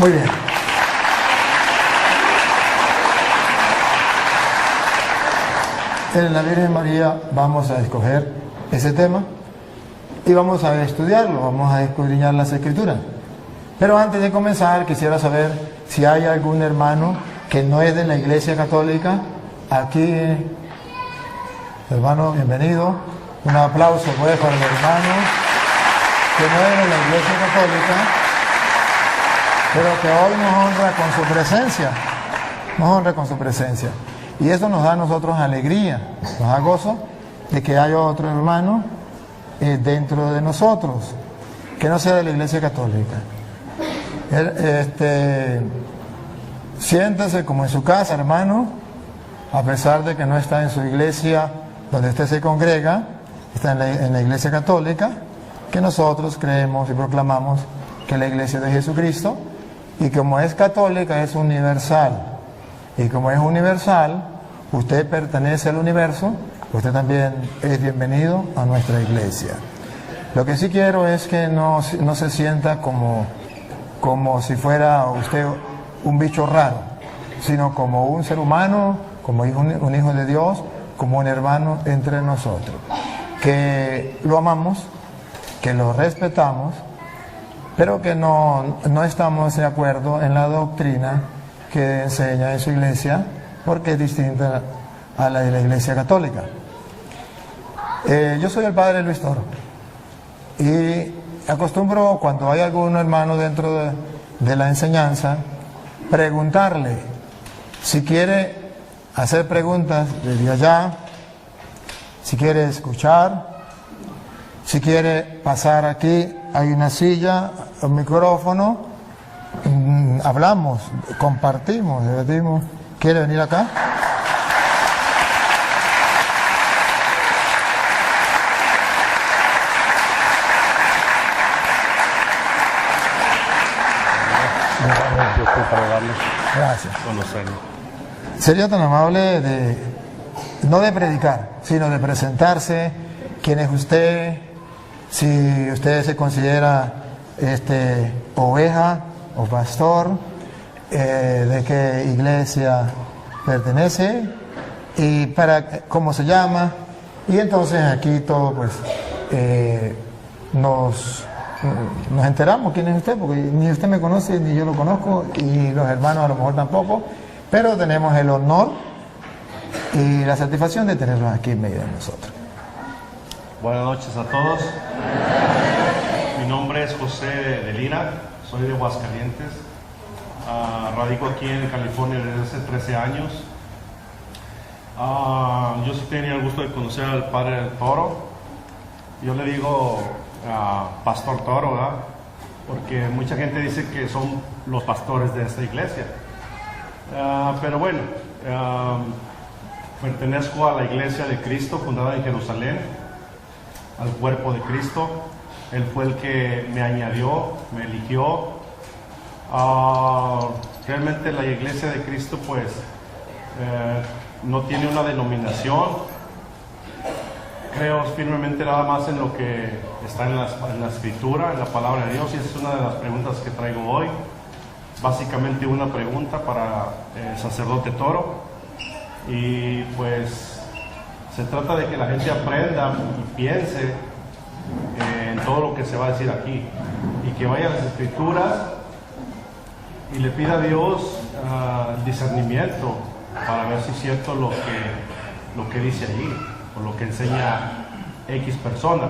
Muy bien. En la Virgen María vamos a escoger ese tema y vamos a estudiarlo, vamos a escudriñar las Escrituras. Pero antes de comenzar quisiera saber si hay algún hermano que no es de la Iglesia Católica. Aquí, hermano, bienvenido. Un aplauso pues para el hermano que no es de la Iglesia Católica, pero que hoy nos honra con su presencia. Nos honra con su presencia. Y eso nos da a nosotros alegría, nos da gozo de que haya otro hermano dentro de nosotros, que no sea de la Iglesia Católica. Siéntase como en su casa, hermano, a pesar de que no está en su iglesia donde usted se congrega, está en la Iglesia Católica, que nosotros creemos y proclamamos que es la Iglesia de Jesucristo, y como es católica es universal. Y como es universal, usted pertenece al universo, usted también es bienvenido a nuestra iglesia. Lo que sí quiero es que no se sienta como si fuera usted un bicho raro, sino como un ser humano, como un hijo de Dios, como un hermano entre nosotros, que lo amamos, que lo respetamos, pero que no estamos de acuerdo en la doctrina que enseña en su iglesia, porque es distinta a la de la Iglesia Católica. Yo soy el padre Luis Toro y acostumbro, cuando hay algún hermano dentro de la enseñanza, preguntarle si quiere hacer preguntas desde allá, si quiere escuchar, si quiere pasar aquí, hay una silla, un micrófono, hablamos, compartimos, debatimos. ¿Quiere venir acá? Gracias. Sería tan amable no de predicar, sino de presentarse, quién es usted, si usted se considera oveja o pastor, de qué iglesia pertenece y cómo se llama, y entonces aquí todo pues nos enteramos quién es usted, porque ni usted me conoce ni yo lo conozco y los hermanos a lo mejor tampoco, pero tenemos el honor y la satisfacción de tenerlos aquí en medio de nosotros. Buenas noches a todos. Mi nombre es José de Lira, soy de Aguascalientes. Radico aquí en California desde hace 13 años. Yo sí tenía el gusto de conocer al padre Toro. Yo le digo Pastor Toro, ¿verdad? Porque mucha gente dice que son los pastores de esta iglesia. Pero bueno, pertenezco a la Iglesia de Cristo, fundada en Jerusalén, al cuerpo de Cristo. Él fue el que me añadió, me eligió. Realmente la Iglesia de Cristo pues no tiene una denominación. Creo firmemente nada más en lo que está en la Escritura, en la palabra de Dios, y esa es una de las preguntas que traigo hoy. Básicamente una pregunta para el sacerdote Toro, y pues se trata de que la gente aprenda y piense en todo lo que se va a decir aquí, y que vaya a las Escrituras y le pida a Dios discernimiento para ver si es cierto lo que dice allí, o lo que enseña X persona.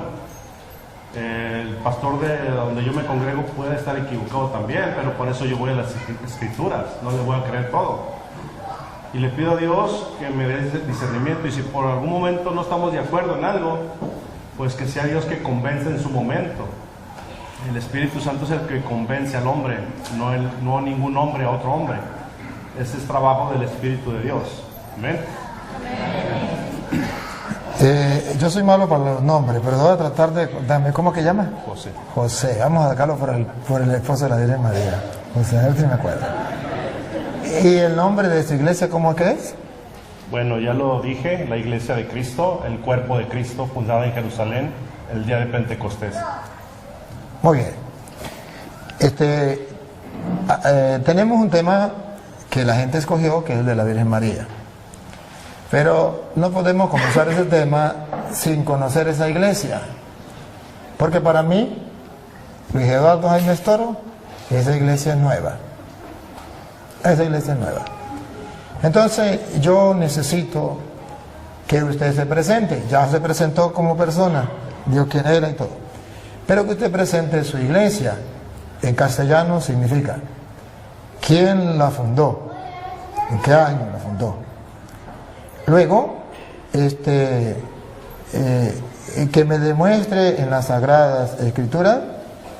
El pastor de donde yo me congrego puede estar equivocado también, pero por eso yo voy a las Escrituras, no le voy a creer todo. Y le pido a Dios que me dé discernimiento, y si por algún momento no estamos de acuerdo en algo, pues que sea Dios que convence en su momento. El Espíritu Santo es el que convence al hombre, no ningún hombre a otro hombre. Ese es trabajo del Espíritu de Dios. Amén. Yo soy malo para los nombres, pero voy a tratar de darme. ¿Cómo que llama? José. José, vamos a sacarlo por el esposo de la Virgen María. José, a ver si me acuerdo. ¿Y el nombre de su iglesia cómo que es? Bueno, ya lo dije, la Iglesia de Cristo, el cuerpo de Cristo, fundada en Jerusalén, el día de Pentecostés. Muy bien. tenemos un tema que la gente escogió, que es el de la Virgen María. Pero no podemos comenzar ese tema sin conocer esa iglesia. Porque para mí, Luis Eduardo Jaime Toro, esa iglesia es nueva. Esa iglesia es nueva. Entonces yo necesito que usted se presente. Ya se presentó como persona, dijo quién era y todo. Pero que usted presente su iglesia. En castellano significa quién la fundó, en qué año la fundó. Luego, que me demuestre en las Sagradas Escrituras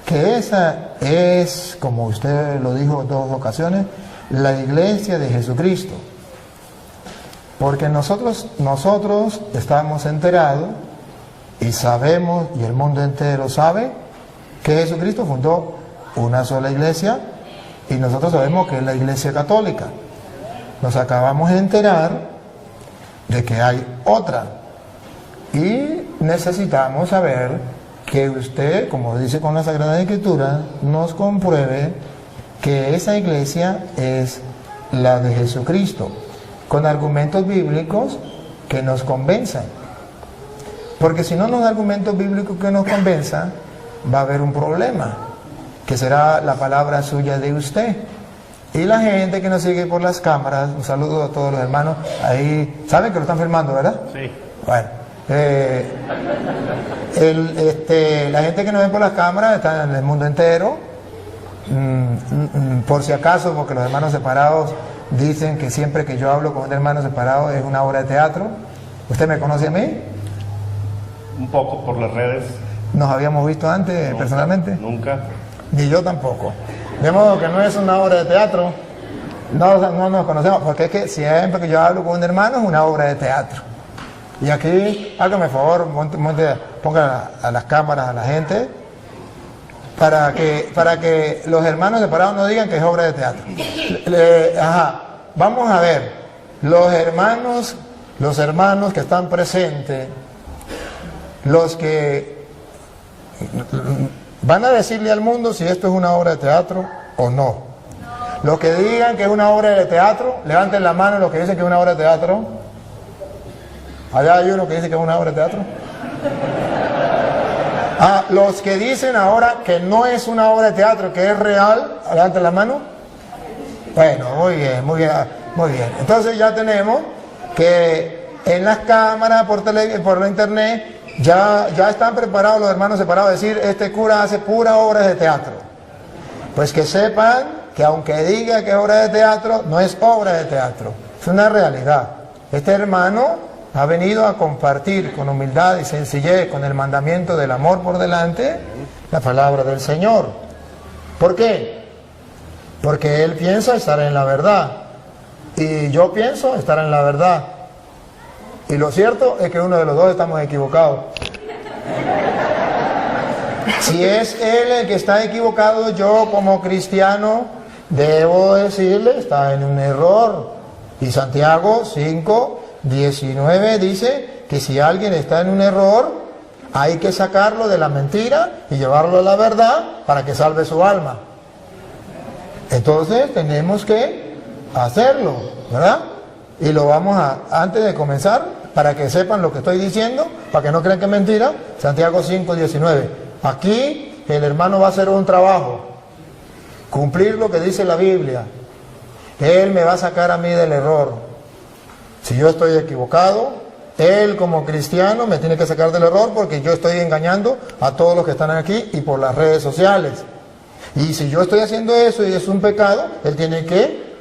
que esa es, como usted lo dijo en 2 ocasiones, la iglesia de Jesucristo. Porque nosotros estamos enterados y sabemos, y el mundo entero sabe, que Jesucristo fundó una sola iglesia y nosotros sabemos que es la Iglesia Católica. Nos acabamos de enterar de que hay otra y necesitamos saber que usted, como dice con la Sagrada Escritura, nos compruebe que esa iglesia es la de Jesucristo, con argumentos bíblicos que nos convenzan. Porque si no nos da argumentos bíblicos que nos convenzan, va a haber un problema, que será la palabra suya de usted. Y la gente que nos sigue por las cámaras, un saludo a todos los hermanos, ahí, ¿saben que lo están filmando, verdad? Sí. Bueno, la gente que nos ve por las cámaras está en el mundo entero, por si acaso, porque los hermanos separados dicen que siempre que yo hablo con un hermano separado es una obra de teatro. ¿Usted me conoce a mí? Un poco por las redes. ¿Nos habíamos visto antes personalmente? Nunca. Ni yo tampoco. De modo que no es una obra de teatro, no nos conocemos, porque es que siempre que yo hablo con un hermano es una obra de teatro. Y aquí, hágame favor, ponga a las cámaras a la gente, para que los hermanos separados no digan que es obra de teatro. Vamos a ver, los hermanos que están presentes, los que van a decirle al mundo si esto es una obra de teatro o no. Los que digan que es una obra de teatro, levanten la mano los que dicen que es una obra de teatro. Allá hay uno que dice que es una obra de teatro. Los que dicen ahora que no es una obra de teatro, que es real, levanten la mano. Bueno, muy bien. Entonces ya tenemos que en las cámaras, por la internet, ya están preparados los hermanos separados a decir, este cura hace pura obra de teatro. Pues que sepan que aunque diga que es obra de teatro, no es obra de teatro, es una realidad. Este hermano ha venido a compartir con humildad y sencillez, con el mandamiento del amor por delante, la palabra del Señor. ¿Por qué? Porque él piensa estar en la verdad y yo pienso estar en la verdad. Y lo cierto es que uno de los dos estamos equivocados. Si es él el que está equivocado, yo como cristiano debo decirle, está en un error. Y Santiago 5:19 dice que si alguien está en un error, hay que sacarlo de la mentira y llevarlo a la verdad para que salve su alma. Entonces tenemos que hacerlo, ¿verdad? Y lo vamos antes de comenzar, para que sepan lo que estoy diciendo, para que no crean que es mentira, Santiago 5:19. Aquí el hermano va a hacer un trabajo, cumplir lo que dice la Biblia. Él me va a sacar a mí del error. Si yo estoy equivocado, él como cristiano me tiene que sacar del error, porque yo estoy engañando a todos los que están aquí y por las redes sociales. Y si yo estoy haciendo eso y es un pecado, él tiene que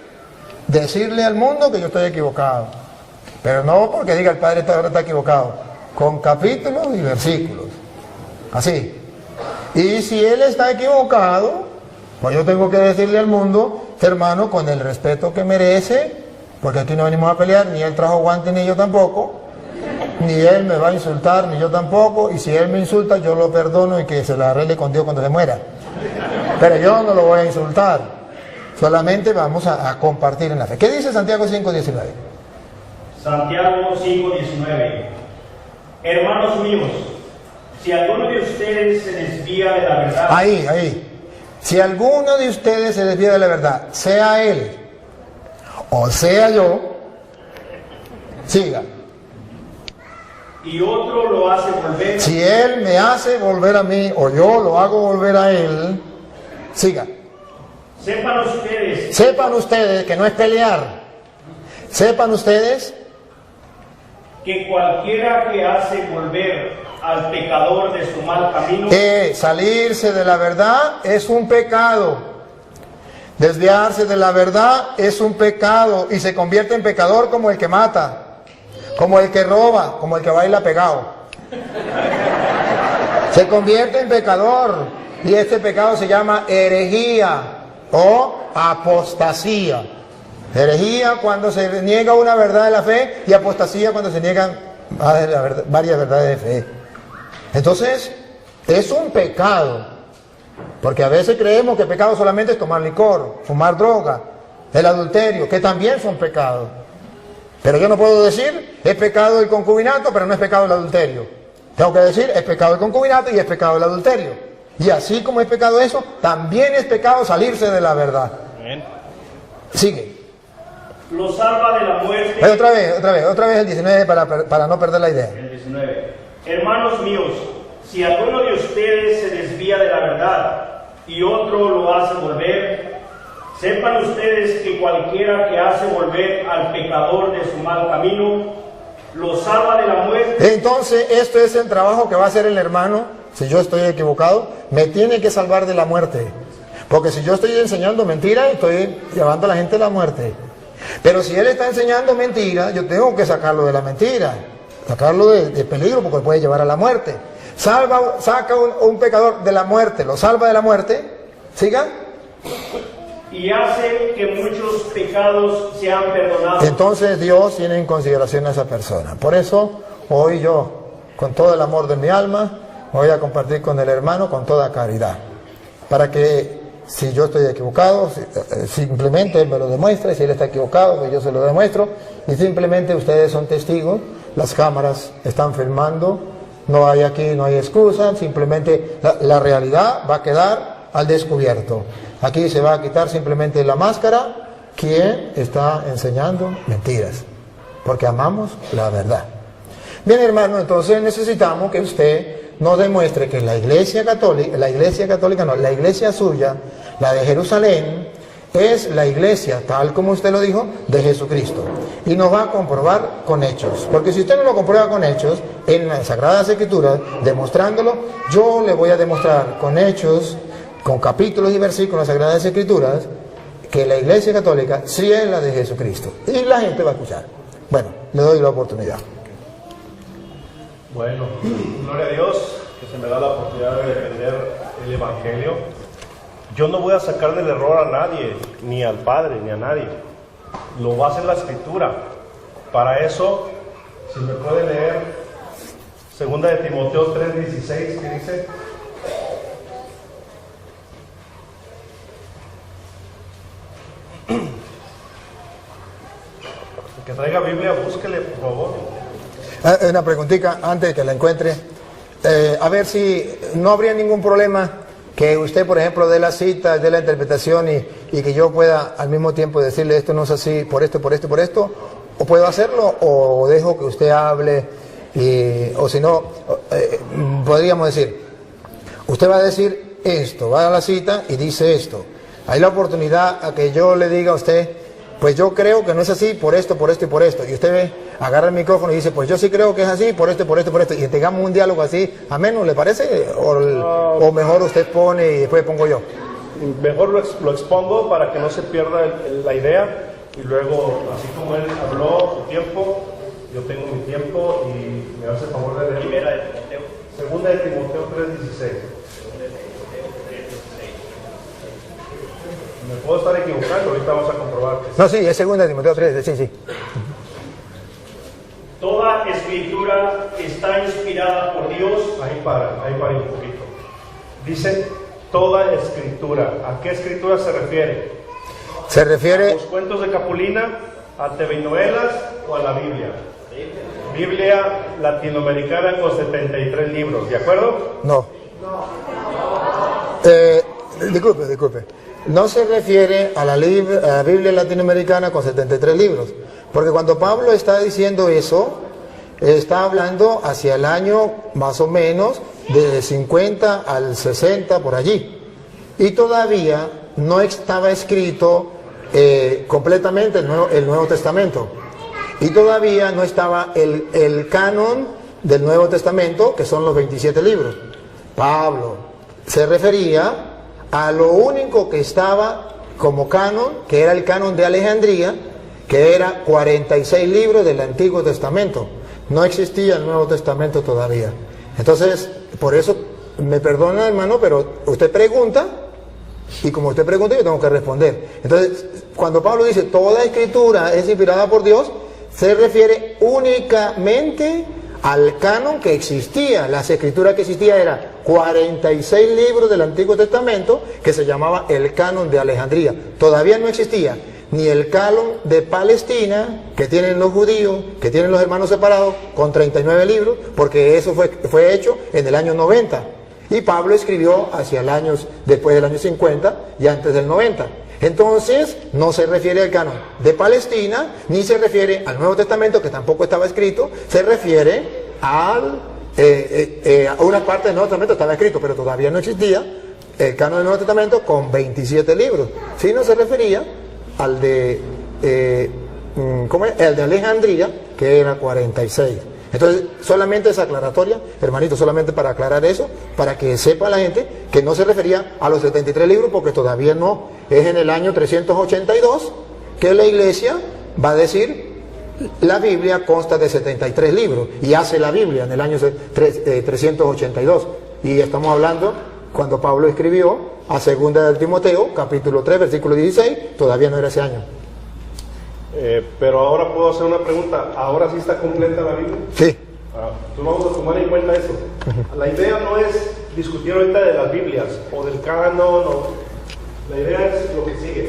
decirle al mundo que yo estoy equivocado. Pero no porque diga el padre está equivocado, con capítulos y versículos. Así. Y si él está equivocado, pues yo tengo que decirle al mundo, hermano, con el respeto que merece, porque aquí no venimos a pelear, ni él trajo guantes ni yo tampoco, ni él me va a insultar, ni yo tampoco, y si él me insulta yo lo perdono y que se lo arregle con Dios cuando se muera. Pero yo no lo voy a insultar, solamente vamos a compartir en la fe. ¿Qué dice Santiago 5:19? Santiago 5:19. Hermanos míos, si alguno de ustedes se desvía de la verdad. Ahí. Si alguno de ustedes se desvía de la verdad, sea él o sea yo, siga. Y otro lo hace volver. Si él me hace volver a mí o yo lo hago volver a él, siga. Sepan ustedes que no es pelear. Sepan ustedes que cualquiera que hace volver al pecador de su mal camino, salirse de la verdad es un pecado. Desviarse de la verdad es un pecado y se convierte en pecador como el que mata, como el que roba, como el que baila pegado. Se convierte en pecador y este pecado se llama herejía o apostasía. Herejía cuando se niega una verdad de la fe y apostasía cuando se niegan varias verdades de fe. Entonces, es un pecado, porque a veces creemos que pecado solamente es tomar licor, fumar droga, el adulterio, que también son pecados. Pero yo no puedo decir, es pecado el concubinato, pero no es pecado el adulterio. Tengo que decir, es pecado el concubinato y es pecado el adulterio. Y así como es pecado eso, también es pecado salirse de la verdad. Sigue. Lo salva de la muerte. Otra vez el 19 para no perder la idea. El 19. Hermanos míos, si alguno de ustedes se desvía de la verdad y otro lo hace volver, sepan ustedes que cualquiera que hace volver al pecador de su mal camino, lo salva de la muerte. Entonces, esto es el trabajo que va a hacer el hermano. Si yo estoy equivocado, me tiene que salvar de la muerte. Porque si yo estoy enseñando mentira, estoy llevando a la gente a la muerte. Pero si él está enseñando mentira, yo tengo que sacarlo de la mentira, sacarlo de peligro porque puede llevar a la muerte. Saca un pecador de la muerte, lo salva de la muerte. ¿Siga? Y hace que muchos pecados sean perdonados. Entonces Dios tiene en consideración a esa persona. Por eso hoy yo, con todo el amor de mi alma, voy a compartir con el hermano con toda caridad. Para que si yo estoy equivocado, simplemente él me lo demuestra, y si él está equivocado, pues yo se lo demuestro, y simplemente ustedes son testigos, las cámaras están filmando, no hay excusa, simplemente la realidad va a quedar al descubierto. Aquí se va a quitar simplemente la máscara, quien está enseñando mentiras, porque amamos la verdad. Bien, hermano, entonces necesitamos que usted nos demuestre que la iglesia suya, la de Jerusalén, es la iglesia, tal como usted lo dijo, de Jesucristo. Y nos va a comprobar con hechos. Porque si usted no lo comprueba con hechos, en las Sagradas Escrituras, demostrándolo, yo le voy a demostrar con hechos, con capítulos y versículos de las Sagradas Escrituras, que la iglesia católica sí es la de Jesucristo. Y la gente va a escuchar. Bueno, le doy la oportunidad. Bueno, gloria a Dios que se me da la oportunidad de defender el Evangelio. Yo no voy a sacar del error a nadie, ni al Padre, ni a nadie. Lo va a hacer la Escritura. Para eso, si me puede leer 2 de Timoteo 3:16, que dice: el que traiga Biblia, búsquele, por favor. Una preguntita antes de que la encuentre. A ver si no habría ningún problema que usted, por ejemplo, dé la cita, dé la interpretación y que yo pueda al mismo tiempo decirle esto no es así, por esto, o puedo hacerlo, o dejo que usted hable, o si no, podríamos decir, usted va a decir esto, va a la cita y dice esto. Hay la oportunidad a que yo le diga a usted, pues yo creo que no es así, por esto, y por esto. Y usted agarra el micrófono y dice, pues yo sí creo que es así, por esto. Y tengamos un diálogo así, ameno, ¿le parece? O mejor usted pone y después pongo yo. Mejor lo expongo para que no se pierda la idea. Y luego, así como él habló su tiempo, yo tengo mi tiempo y me hace el favor de leer. Primera de Timoteo. Segunda de Timoteo 3:16. Me puedo estar equivocando, ahorita vamos a comprobar que sí. No, sí, es segunda de Timoteo 3, sí. Toda escritura está inspirada por Dios. Ahí para un poquito. Dice toda escritura. ¿A qué escritura se refiere? Se refiere ¿A los cuentos de Capulina, a telenovelas o a la Biblia? Biblia latinoamericana con 73 libros, ¿de acuerdo? no. Disculpe. No se refiere a la Biblia latinoamericana con 73 libros. Porque cuando Pablo está diciendo eso, está hablando hacia el año más o menos de 50 al 60 por allí. Y todavía no estaba escrito completamente el Nuevo Testamento. Y todavía no estaba el canon del Nuevo Testamento, que son los 27 libros. Pablo se refería a lo único que estaba como canon, que era el canon de Alejandría, que era 46 libros del Antiguo Testamento. No existía el Nuevo Testamento todavía. Entonces, por eso, me perdona, hermano, pero usted pregunta, y como usted pregunta, yo tengo que responder. Entonces, cuando Pablo dice, toda escritura es inspirada por Dios, se refiere únicamente al canon que existía. Las escrituras que existía eran 46 libros del Antiguo Testamento, que se llamaba el canon de Alejandría. Todavía no existía ni el canon de Palestina, que tienen los judíos, que tienen los hermanos separados, con 39 libros, porque eso fue hecho en el año 90. Y Pablo escribió hacia el año, después del año 50 y antes del 90. Entonces, no se refiere al canon de Palestina, ni se refiere al Nuevo Testamento, que tampoco estaba escrito, se refiere a una parte del Nuevo Testamento estaba escrito, pero todavía no existía el canon del Nuevo Testamento con 27 libros. Sí, no se refería al de, el de Alejandría, que era 46. Entonces, solamente esa aclaratoria, hermanito, solamente para aclarar eso, para que sepa la gente que no se refería a los 73 libros, porque todavía no. Es en el año 382 que la iglesia va a decir, la Biblia consta de 73 libros, y hace la Biblia en el año 382. Y estamos hablando, cuando Pablo escribió a 2 de Timoteo, capítulo 3, versículo 16, todavía no era ese año. Pero ahora puedo hacer una pregunta. ¿Ahora sí está completa la Biblia? Sí. Entonces vamos a tomar en cuenta eso. La idea no es discutir ahorita de las Biblias o del canon. La idea es lo que sigue.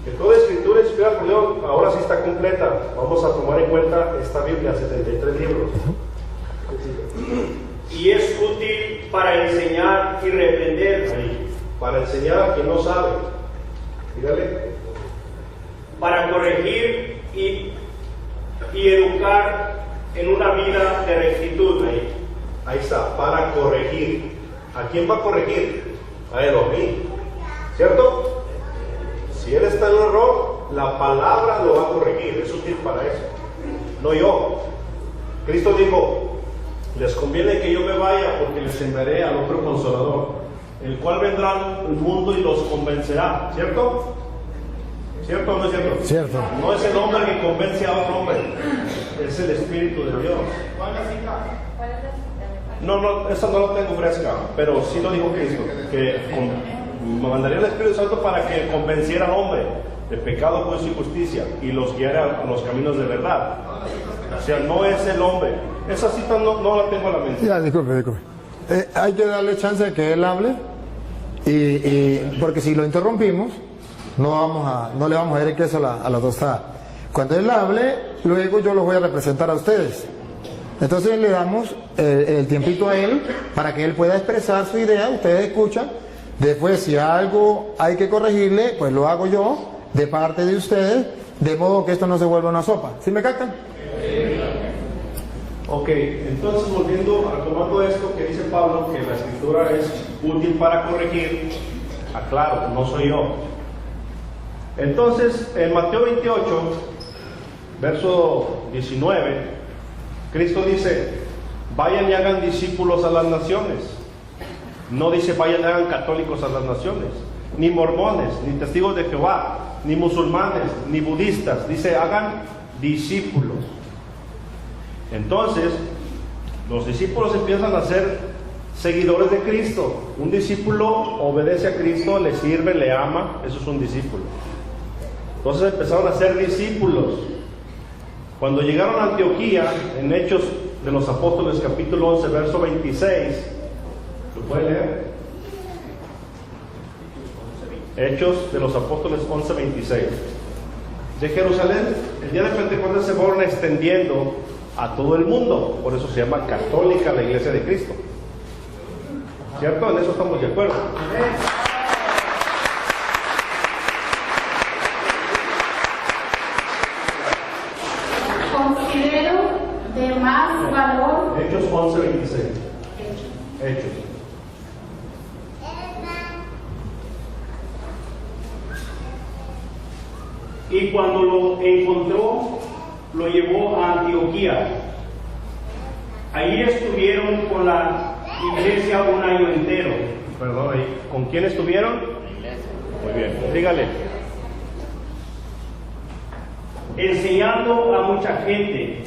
Que toda escritura inspirada por Dios ahora sí está completa. Vamos a tomar en cuenta esta Biblia, 73 libros. Y es útil para enseñar y reprender. Ahí. Para enseñar a quien no sabe. Dígale. Para corregir y educar en una vida de rectitud. Ahí está, para corregir. ¿A quién va a corregir? A él o a mí, ¿cierto? Si él está en un error, la palabra lo va a corregir, es útil para eso, no yo. Cristo dijo, les conviene que yo me vaya porque les enviaré al otro Consolador, el cual vendrá al mundo y los convencerá, ¿cierto? ¿Cierto o no es cierto? Cierto. No es el hombre que convence a otro hombre, es el Espíritu de Dios. No, esa no la tengo fresca, pero sí lo dijo Cristo, que me mandaría el Espíritu Santo para que convenciera al hombre de pecado, juicio y justicia, y los guiara a los caminos de verdad. O sea, no es el hombre. Esa cita no la tengo a la mente. Ya, disculpe. Hay que darle chance de que él hable, porque si lo interrumpimos, no le vamos a dar el queso a la tostada. Cuando él hable, luego yo los voy a representar a ustedes. Entonces le damos el tiempito a él para que él pueda expresar su idea, ustedes escuchan. Después, si algo hay que corregirle, pues lo hago yo de parte de ustedes, de modo que esto no se vuelva una sopa. ¿Sí me captan? Ok, entonces retomando esto que dice Pablo, que la escritura es útil para corregir, aclaro, no soy yo. Entonces, en Mateo 28, verso 19, Cristo dice, vayan y hagan discípulos a las naciones. No dice vayan y hagan católicos a las naciones, ni mormones, ni testigos de Jehová, ni musulmanes, ni budistas. Dice hagan discípulos. Entonces, los discípulos empiezan a ser seguidores de Cristo. Un discípulo obedece a Cristo, le sirve, le ama, eso es un discípulo. Entonces empezaron a ser discípulos. Cuando llegaron a Antioquía, en Hechos de los Apóstoles, capítulo 11, verso 26, ¿lo puede leer? Hechos de los Apóstoles 11, 26. De Jerusalén, el día de Pentecostés se fueron extendiendo a todo el mundo, por eso se llama católica la Iglesia de Cristo. ¿Cierto? En eso estamos de acuerdo. 11:26. Hechos. Y cuando lo encontró, lo llevó a Antioquía. Allí estuvieron con la iglesia un año entero. Perdón, ¿con quién estuvieron? Muy bien, dígale. Enseñando a mucha gente.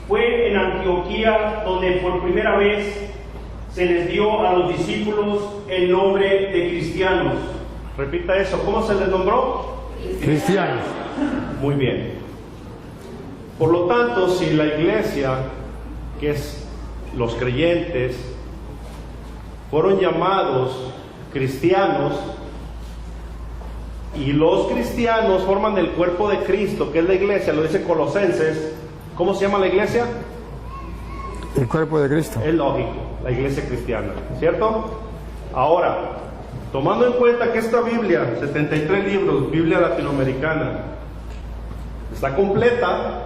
Fue en Antioquía donde por primera vez se les dio a los discípulos el nombre de cristianos. Repita eso, ¿cómo se les nombró? Cristianos. Muy bien. Por lo tanto, si la iglesia, que es los creyentes, fueron llamados cristianos, y los cristianos forman el cuerpo de Cristo, que es la iglesia, lo dice Colosenses. ¿Cómo se llama la iglesia? El cuerpo de Cristo. Es lógico, la iglesia cristiana, ¿cierto? Ahora, tomando en cuenta que esta Biblia, 73 libros, Biblia latinoamericana, está completa,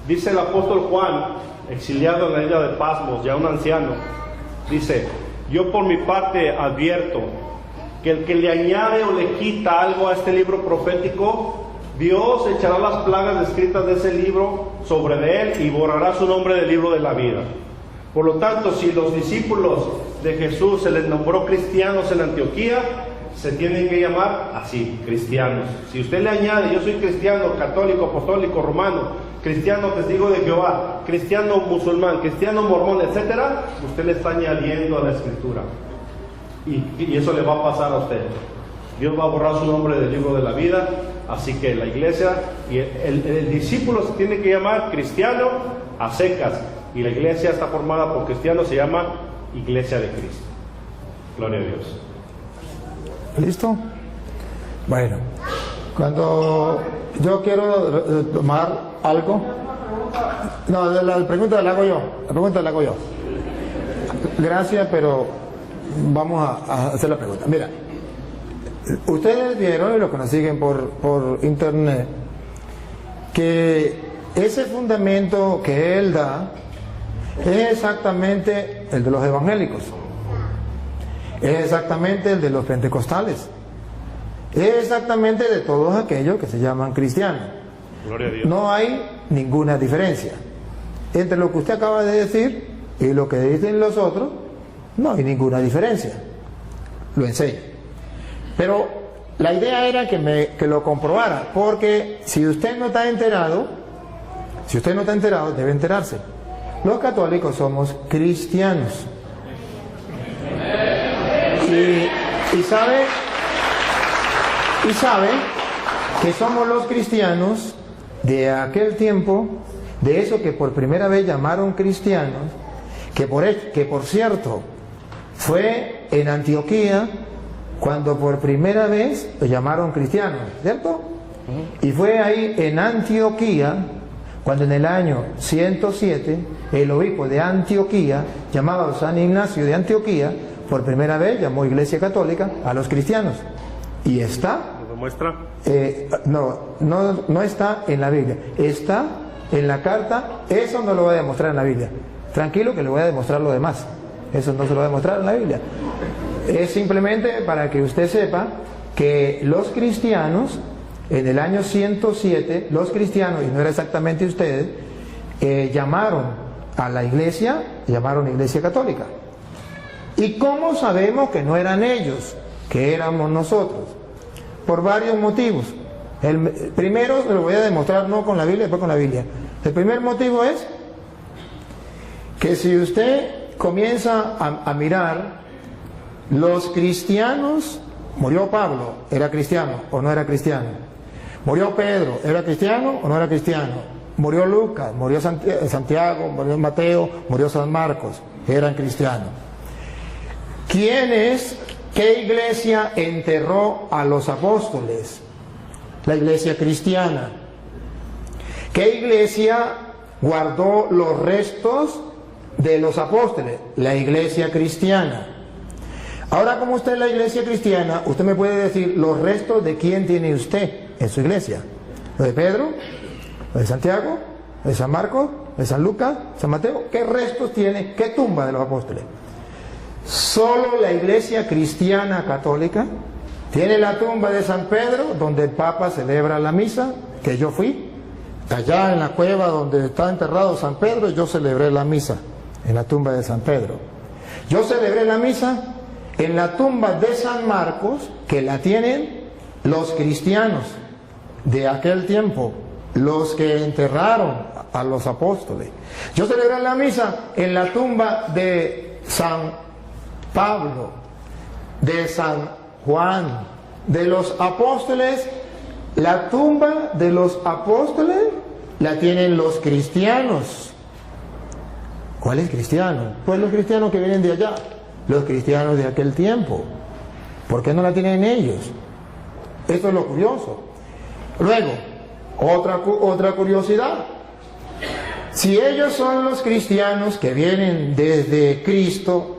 dice el apóstol Juan, exiliado en la isla de Pasmos, ya un anciano, dice: yo por mi parte advierto que el que le añade o le quita algo a este libro profético, Dios echará las plagas descritas de ese libro sobre de él y borrará su nombre del libro de la vida. Por lo tanto, si los discípulos de Jesús se les nombró cristianos en Antioquía, se tienen que llamar así, cristianos. Si usted le añade: yo soy cristiano, católico, apostólico, romano, cristiano testigo de Jehová, cristiano musulmán, cristiano mormón, etcétera, usted le está añadiendo a la escritura. Y eso le va a pasar a usted. Dios va a borrar su nombre del libro de la vida. Así que la iglesia y el discípulo se tiene que llamar cristiano a secas. Y la iglesia está formada por cristianos, se llama Iglesia de Cristo. Gloria a Dios. ¿Listo? Bueno, cuando yo quiero tomar algo, no, la pregunta la hago yo. La pregunta la hago yo. Gracias, pero vamos a hacer la pregunta. Mira, ustedes vieron, y los que nos siguen por internet, que ese fundamento que él da es exactamente el de los evangélicos, es exactamente el de los pentecostales, es exactamente de todos aquellos que se llaman cristianos. Gloria a Dios. No hay ninguna diferencia entre lo que usted acaba de decir y lo que dicen los otros. No hay ninguna diferencia. Lo enseño. Pero la idea era que lo comprobara, porque si usted no está enterado, debe enterarse. Los católicos somos cristianos. Y sabe que somos los cristianos de aquel tiempo, de eso que por primera vez llamaron cristianos, que por cierto fue en Antioquía cuando por primera vez lo llamaron cristianos, ¿cierto? Y fue ahí en Antioquía cuando en el año 107 el obispo de Antioquía, llamado San Ignacio de Antioquía, por primera vez llamó Iglesia Católica a los cristianos. Y está... ¿Lo muestra? No está en la Biblia, está en la carta. Eso no lo voy a demostrar en la Biblia. Tranquilo, que le voy a demostrar lo demás. Eso no se lo voy a demostrar en la Biblia. Es simplemente para que usted sepa que los cristianos, en el año 107, los cristianos, y no era exactamente ustedes, llamaron a la iglesia, llamaron Iglesia Católica. ¿Y cómo sabemos que no eran ellos, que éramos nosotros? Por varios motivos. El primero se lo voy a demostrar no con la Biblia, después con la Biblia. El primer motivo es que si usted comienza a mirar, los cristianos, murió Pablo, ¿era cristiano o no era cristiano? Murió Pedro, ¿era cristiano o no era cristiano? Murió Lucas, murió Santiago, murió Mateo, murió San Marcos, eran cristianos. ¿Qué iglesia enterró a los apóstoles? La iglesia cristiana. ¿Qué iglesia guardó los restos de los apóstoles? La iglesia cristiana. Ahora, como usted es la iglesia cristiana, usted me puede decir los restos de quién tiene usted en su iglesia. ¿Lo de Pedro? ¿Lo de Santiago? de San Marcos, de San Lucas, San Mateo, ¿qué restos tiene? ¿Qué tumba de los apóstoles? Solo la iglesia cristiana católica tiene la tumba de San Pedro, donde el Papa celebra la misa, que yo fui. Allá en la cueva donde está enterrado San Pedro, yo celebré la misa, en la tumba de San Pedro. Yo celebré la misa en la tumba de San Marcos, que la tienen los cristianos de aquel tiempo, los que enterraron a los apóstoles. Yo celebré la misa en la tumba de San Pablo, de San Juan, de los apóstoles. La tumba de los apóstoles la tienen los cristianos. ¿Cuáles cristianos? Pues los cristianos que vienen de allá, los cristianos de aquel tiempo. ¿Por qué no la tienen ellos? Esto es lo curioso. Luego, otra curiosidad. Si ellos son los cristianos que vienen desde Cristo,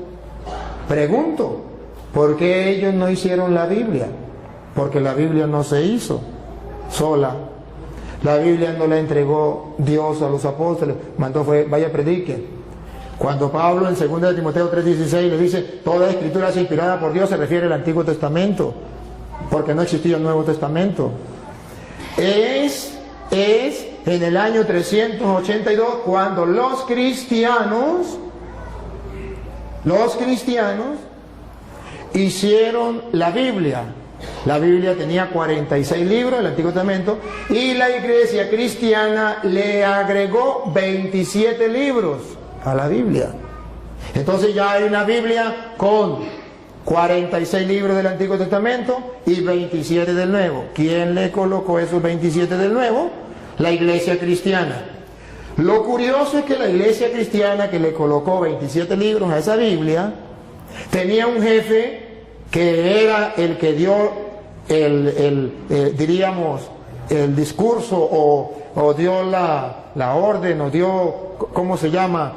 pregunto, ¿por qué ellos no hicieron la Biblia? Porque la Biblia no se hizo sola. La Biblia no la entregó Dios a los apóstoles, mandó fue, vaya prediquen. Cuando Pablo en 2 de Timoteo 3:16 le dice, toda escritura es inspirada por Dios, se refiere al Antiguo Testamento, porque no existía el Nuevo Testamento. Es en el año 382 cuando los cristianos hicieron la Biblia. La Biblia tenía 46 libros, el Antiguo Testamento, y la iglesia cristiana le agregó 27 libros a la Biblia. Entonces ya hay una Biblia con 46 libros del Antiguo Testamento y 27 del Nuevo. ¿Quién le colocó esos 27 del Nuevo? La iglesia cristiana. Lo curioso es que la iglesia cristiana que le colocó 27 libros a esa Biblia tenía un jefe que era el que dio diríamos, el discurso o dio la orden o dio, ¿cómo se llama?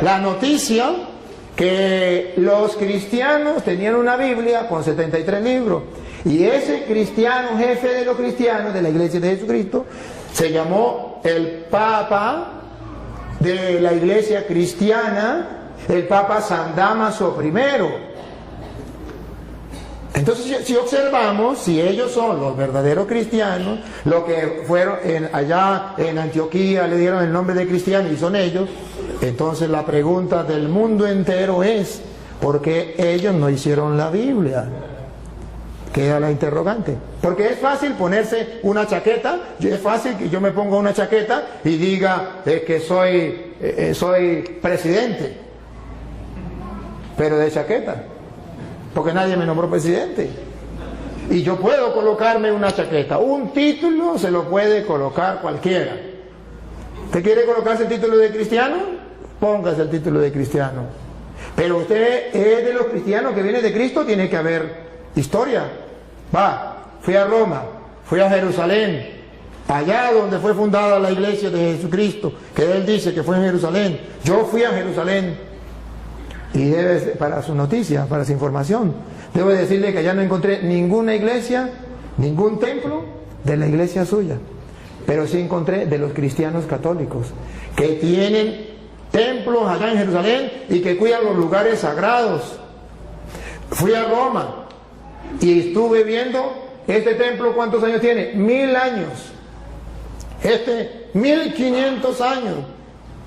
La noticia que los cristianos tenían una Biblia con 73 libros. Y ese cristiano, jefe de los cristianos de la iglesia de Jesucristo, se llamó el Papa de la iglesia cristiana, el Papa San Dámaso I. Entonces, si observamos, si ellos son los verdaderos cristianos, lo que fueron allá en Antioquía le dieron el nombre de cristianos y son ellos, entonces la pregunta del mundo entero es, ¿por qué ellos no hicieron la Biblia? Queda la interrogante. Porque es fácil ponerse una chaqueta, es fácil que yo me ponga una chaqueta y diga que soy presidente, pero de chaqueta, porque nadie me nombró presidente. Y yo puedo colocarme una chaqueta, un título se lo puede colocar cualquiera. ¿Usted quiere colocarse el título de cristiano? Póngase el título de cristiano. Pero usted es de los cristianos que viene de Cristo, tiene que haber historia. Fui a Roma, fui a Jerusalén, allá donde fue fundada la iglesia de Jesucristo, que él dice que fue en Jerusalén. Yo fui a Jerusalén. Y para su noticia, para su información, debo decirle que allá no encontré ninguna iglesia, ningún templo de la iglesia suya, pero sí encontré de los cristianos católicos, que tienen templos allá en Jerusalén y que cuidan los lugares sagrados. Fui a Roma y estuve viendo este templo, ¿cuántos años tiene? 1000 años. 1500 años.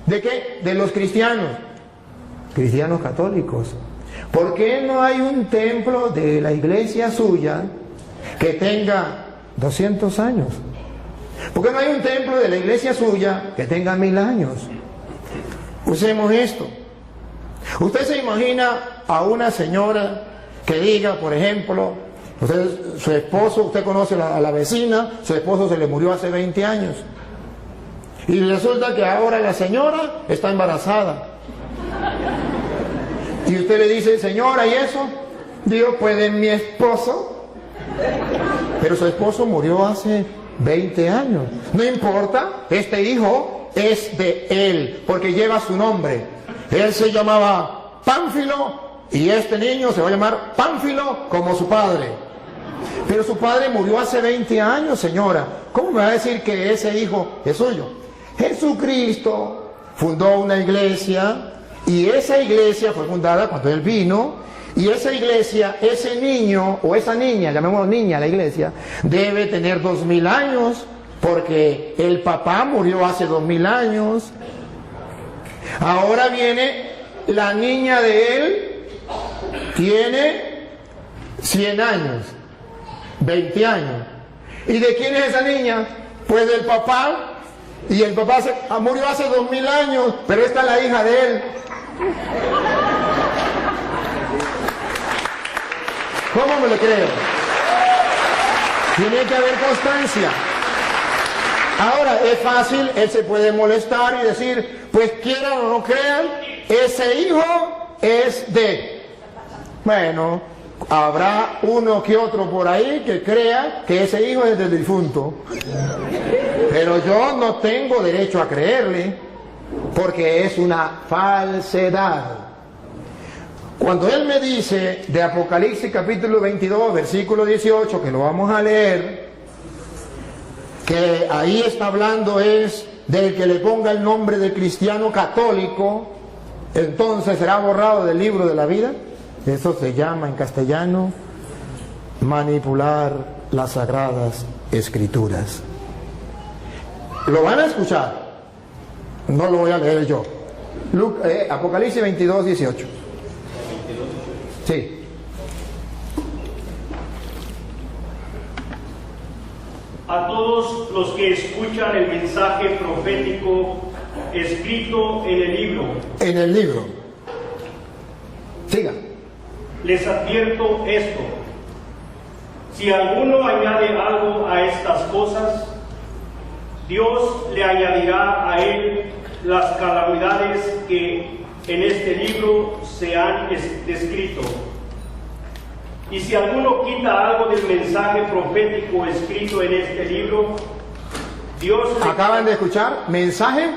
¿De qué? De los cristianos católicos. ¿Por qué no hay un templo de la iglesia suya que tenga 200 años? ¿Por qué no hay un templo de la iglesia suya que tenga 1000 años? Usemos esto. Usted se imagina a una señora que diga, por ejemplo, su esposo, usted conoce a la vecina, su esposo se le murió hace 20 años. Y resulta que ahora la señora está embarazada. Y usted le dice, señora, ¿y eso? Digo, pues de mi esposo. Pero su esposo murió hace 20 años. No importa, este hijo es de él, porque lleva su nombre. Él se llamaba Pánfilo, y este niño se va a llamar Pánfilo como su padre. Pero su padre murió hace 20 años, señora. ¿Cómo me va a decir que ese hijo es suyo? Jesucristo fundó una iglesia y esa iglesia fue fundada cuando él vino. Y esa iglesia, ese niño o esa niña, llamémoslo niña la iglesia, debe tener 2000 años porque el papá murió hace 2000 años. Ahora viene la niña de él, tiene 100 años, 20 años. ¿Y de quién es esa niña? Pues del papá. Y el papá murió hace 2000 años, pero esta es la hija de él. ¿Cómo me lo creo? Tiene que haber constancia. Ahora, es fácil, él se puede molestar y decir, pues quieran o no crean, ese hijo es de... Bueno, habrá uno que otro por ahí que crea que ese hijo es del difunto. Pero yo no tengo derecho a creerle, porque es una falsedad. Cuando él me dice de Apocalipsis capítulo 22, versículo 18, que lo vamos a leer, que ahí está hablando es del que le ponga el nombre de cristiano católico, entonces será borrado del libro de la vida. Eso se llama en castellano manipular las sagradas escrituras. Lo van a escuchar, no lo voy a leer yo. Apocalipsis 22, 18. Sí. A todos los que escuchan el mensaje profético escrito en el libro. En el libro. Siga. Les advierto esto: si alguno añade algo a estas cosas, Dios le añadirá a él las calamidades que en este libro se han descrito. Y si alguno quita algo del mensaje profético escrito en este libro, Dios le... Acaban de escuchar, mensaje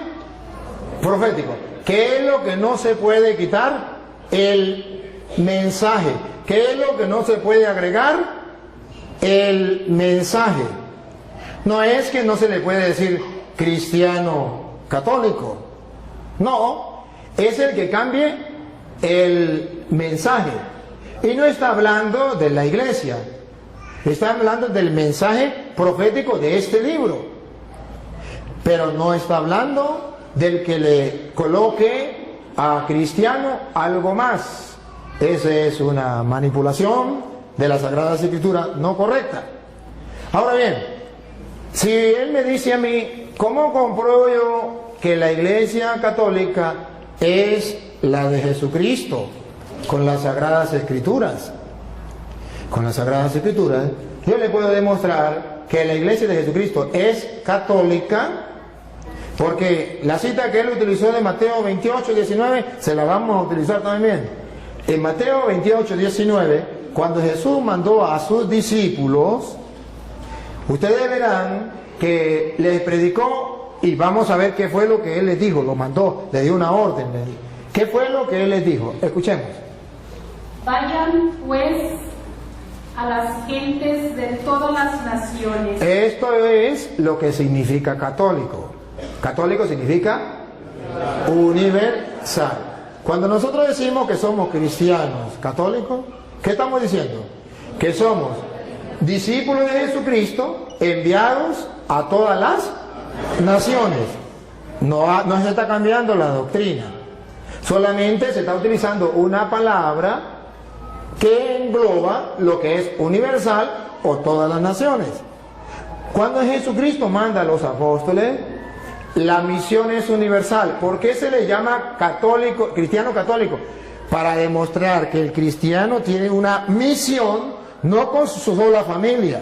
profético. ¿Qué es lo que no se puede quitar? El mensaje. ¿Qué es lo que no se puede agregar? El mensaje. No es que no se le puede decir cristiano católico. No, es el que cambie el mensaje. Y no está hablando de la iglesia, está hablando del mensaje profético de este libro. Pero no está hablando del que le coloque a cristiano algo más. Esa es una manipulación de las Sagradas Escrituras no correcta. Ahora bien, si él me dice a mí, ¿cómo compruebo yo que la iglesia católica es la de Jesucristo? Con las Sagradas Escrituras. Con las Sagradas Escrituras, yo le puedo demostrar que la iglesia de Jesucristo es católica, porque la cita que él utilizó de Mateo 28, 19, se la vamos a utilizar también. En Mateo 28, 19, cuando Jesús mandó a sus discípulos, ustedes verán que les predicó, y vamos a ver qué fue lo que él les dijo, lo mandó, le dio una orden. ¿Qué fue lo que él les dijo? Escuchemos. Vayan pues a las gentes de todas las naciones. Esto es lo que significa católico. Católico significa universal. Cuando nosotros decimos que somos cristianos católicos, ¿qué estamos diciendo? Que somos discípulos de Jesucristo enviados a todas las naciones. No se está cambiando la doctrina. Solamente se está utilizando una palabra que engloba lo que es universal o todas las naciones. Cuando Jesucristo manda a los apóstoles, la misión es universal. ¿Por qué se le llama católico, cristiano católico? Para demostrar que el cristiano tiene una misión, no con su sola familia,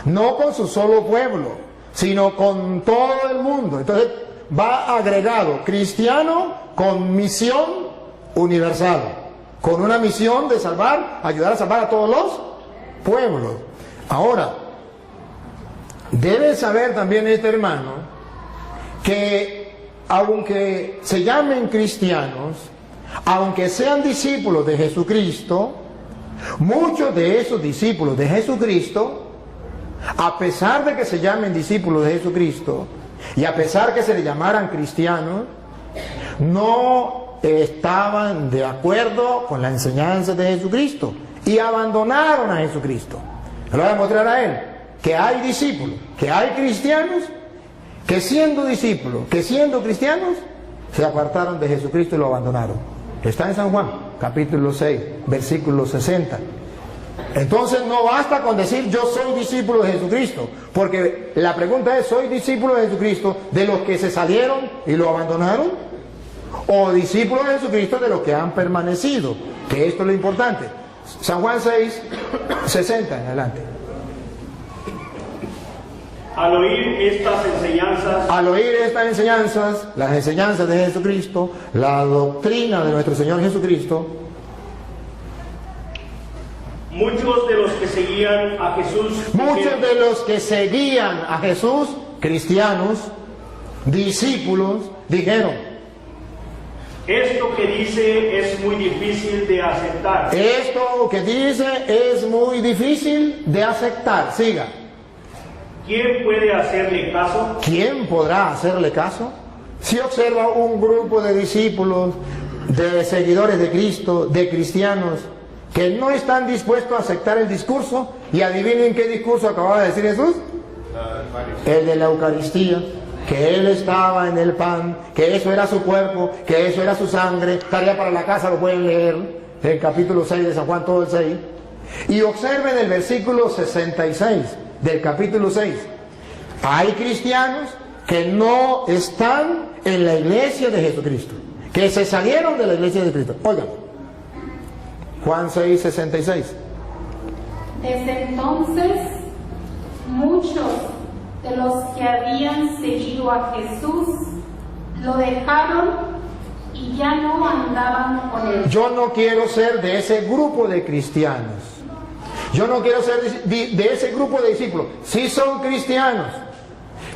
no con su solo pueblo, sino con todo el mundo. Entonces va agregado cristiano con misión universal, con una misión de salvar, ayudar a salvar a todos los pueblos. Ahora, debe saber también este hermano que aunque se llamen cristianos, aunque sean discípulos de Jesucristo, Muchos de esos discípulos de Jesucristo, a pesar de que se llamen discípulos de Jesucristo y a pesar que se les llamaran cristianos, no estaban de acuerdo con la enseñanza de Jesucristo y abandonaron a Jesucristo. Le voy a mostrar a él que hay discípulos, que hay cristianos, que siendo discípulos, que siendo cristianos, se apartaron de Jesucristo y lo abandonaron. Está en San Juan, capítulo 6, versículo 60. Entonces no basta con decir yo soy discípulo de Jesucristo, porque la pregunta es, ¿soy discípulo de Jesucristo de los que se salieron y lo abandonaron? ¿O discípulo de Jesucristo de los que han permanecido? Que esto es lo importante. San Juan 6, 60 en adelante. Al oír estas enseñanzas, las enseñanzas de Jesucristo, la doctrina de nuestro Señor Jesucristo, muchos de los que seguían a Jesús, cristianos, discípulos, dijeron: esto que dice es muy difícil de aceptar. Esto que dice es muy difícil de aceptar. Siga. ¿Quién puede hacerle caso? ¿Quién podrá hacerle caso? Si observa un grupo de discípulos, de seguidores de Cristo, de cristianos, que no están dispuestos a aceptar el discurso, y adivinen qué discurso acababa de decir Jesús. El de la Eucaristía, que Él estaba en el pan, que eso era su cuerpo, que eso era su sangre. Tarea para la casa, lo pueden leer, el capítulo 6 de San Juan, todo el 6. Y observen el versículo 66 del capítulo 6. Hay cristianos que no están en la iglesia de Jesucristo, que se salieron de la iglesia de Cristo. Oigan, Juan 6, 66. Desde entonces, muchos de los que habían seguido a Jesús lo dejaron y ya no andaban con él. Yo no quiero ser de ese grupo de cristianos. Yo no quiero ser de ese grupo de discípulos. Sí son cristianos,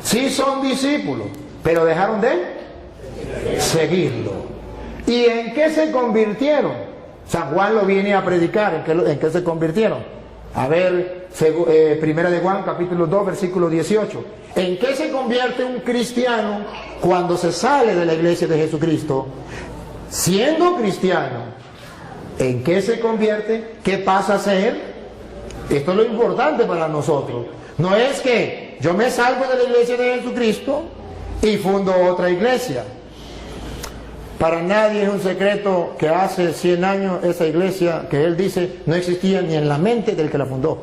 sí son discípulos, pero dejaron de seguirlo. ¿Y en qué se convirtieron? San Juan lo viene a predicar. ¿En qué se convirtieron? A ver, primera de Juan, capítulo 2, versículo 18. ¿En qué se convierte un cristiano cuando se sale de la iglesia de Jesucristo? Siendo cristiano, ¿en qué se convierte? ¿Qué pasa a ser? Esto es lo importante para nosotros. No es que yo me salgo de la iglesia de Jesucristo y fundo otra iglesia. Para nadie es un secreto que hace 100 años esa iglesia, que él dice, no existía ni en la mente del que la fundó.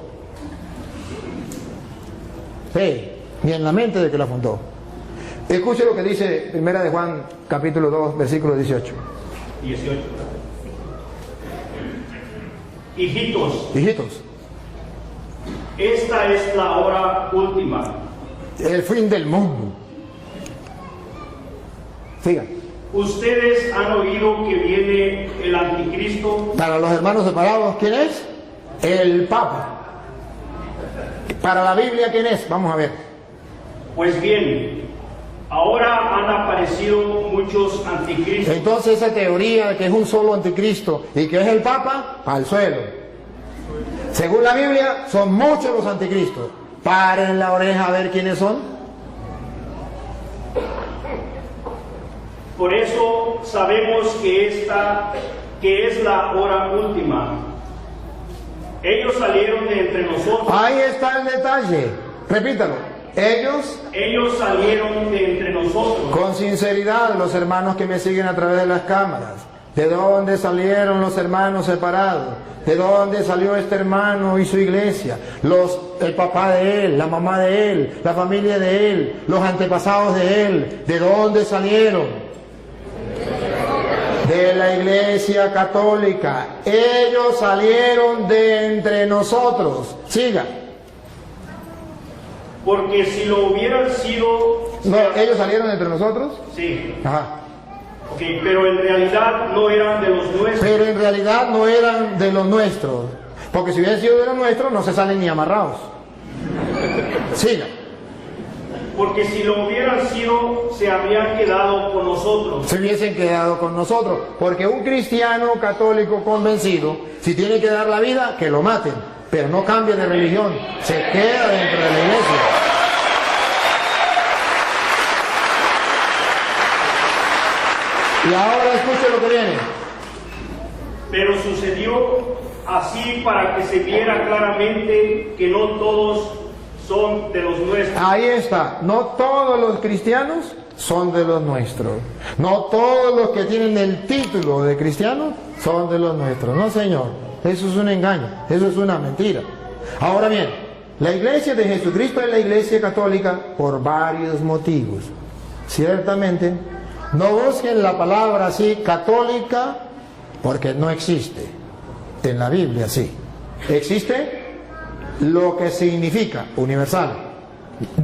Sí, ni en la mente del que la fundó. Escuche lo que dice primera de Juan, capítulo 2, versículo 18. 18. Hijitos, esta es la hora última. El fin del mundo. Sigan. Ustedes han oído que viene el anticristo. Para los hermanos separados, ¿quién es? El Papa. Para la Biblia, ¿quién es? Vamos a ver. Pues bien, ahora han aparecido muchos anticristos. Entonces esa teoría de que es un solo anticristo y que es el Papa, al suelo. Según la Biblia, son muchos los anticristos. Paren la oreja a ver quiénes son. Por eso sabemos que es la hora última. Ellos salieron de entre nosotros. Ahí está el detalle. Repítalo. Ellos salieron de entre nosotros. Con sinceridad, los hermanos que me siguen a través de las cámaras. ¿De dónde salieron los hermanos separados? ¿De dónde salió este hermano y su iglesia? El papá de él, la mamá de él, la familia de él, los antepasados de él. ¿De dónde salieron? De la iglesia católica. Ellos salieron de entre nosotros. Siga. Porque si lo hubieran sido... No, ¿ellos salieron de entre nosotros? Sí. Ajá. Ok, pero en realidad no eran de los nuestros. Pero en realidad no eran de los nuestros. Porque si hubieran sido de los nuestros, no se salen ni amarrados. Siga. porque si lo hubieran sido, se habrían quedado con nosotros. Se hubiesen quedado con nosotros, porque un cristiano católico convencido, si tiene que dar la vida, que lo maten, pero no cambie de religión, se queda dentro de la iglesia. Y ahora escuche lo que viene. Pero sucedió así para que se viera claramente que no todos son de los nuestros. Ahí está, no todos los cristianos son de los nuestros. No todos los que tienen el título de cristianos son de los nuestros. No, señor, eso es un engaño, eso es una mentira. Ahora bien, la iglesia de Jesucristo es la iglesia católica por varios motivos. Ciertamente, no busquen la palabra así, católica, porque no existe. En la Biblia sí. Existe lo que significa universal.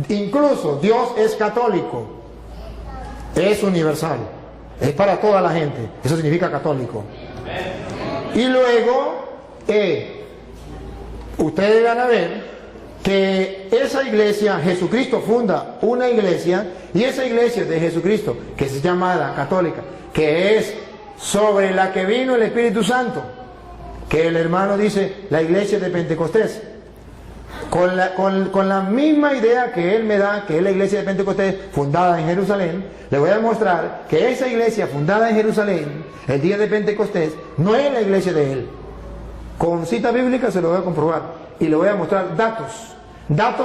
Incluso Dios es católico. Es universal. Es para toda la gente. Eso significa católico. Y luego, ustedes van a ver que esa iglesia, Jesucristo funda una iglesia, y esa iglesia de Jesucristo, que se llama la católica, que es sobre la que vino el Espíritu Santo, que el hermano dice la iglesia de Pentecostés, con la misma idea que él me da, que es la iglesia de Pentecostés fundada en Jerusalén, le voy a mostrar que esa iglesia fundada en Jerusalén, el día de Pentecostés, no es la iglesia de él. Con cita bíblica se lo voy a comprobar, y le voy a mostrar datos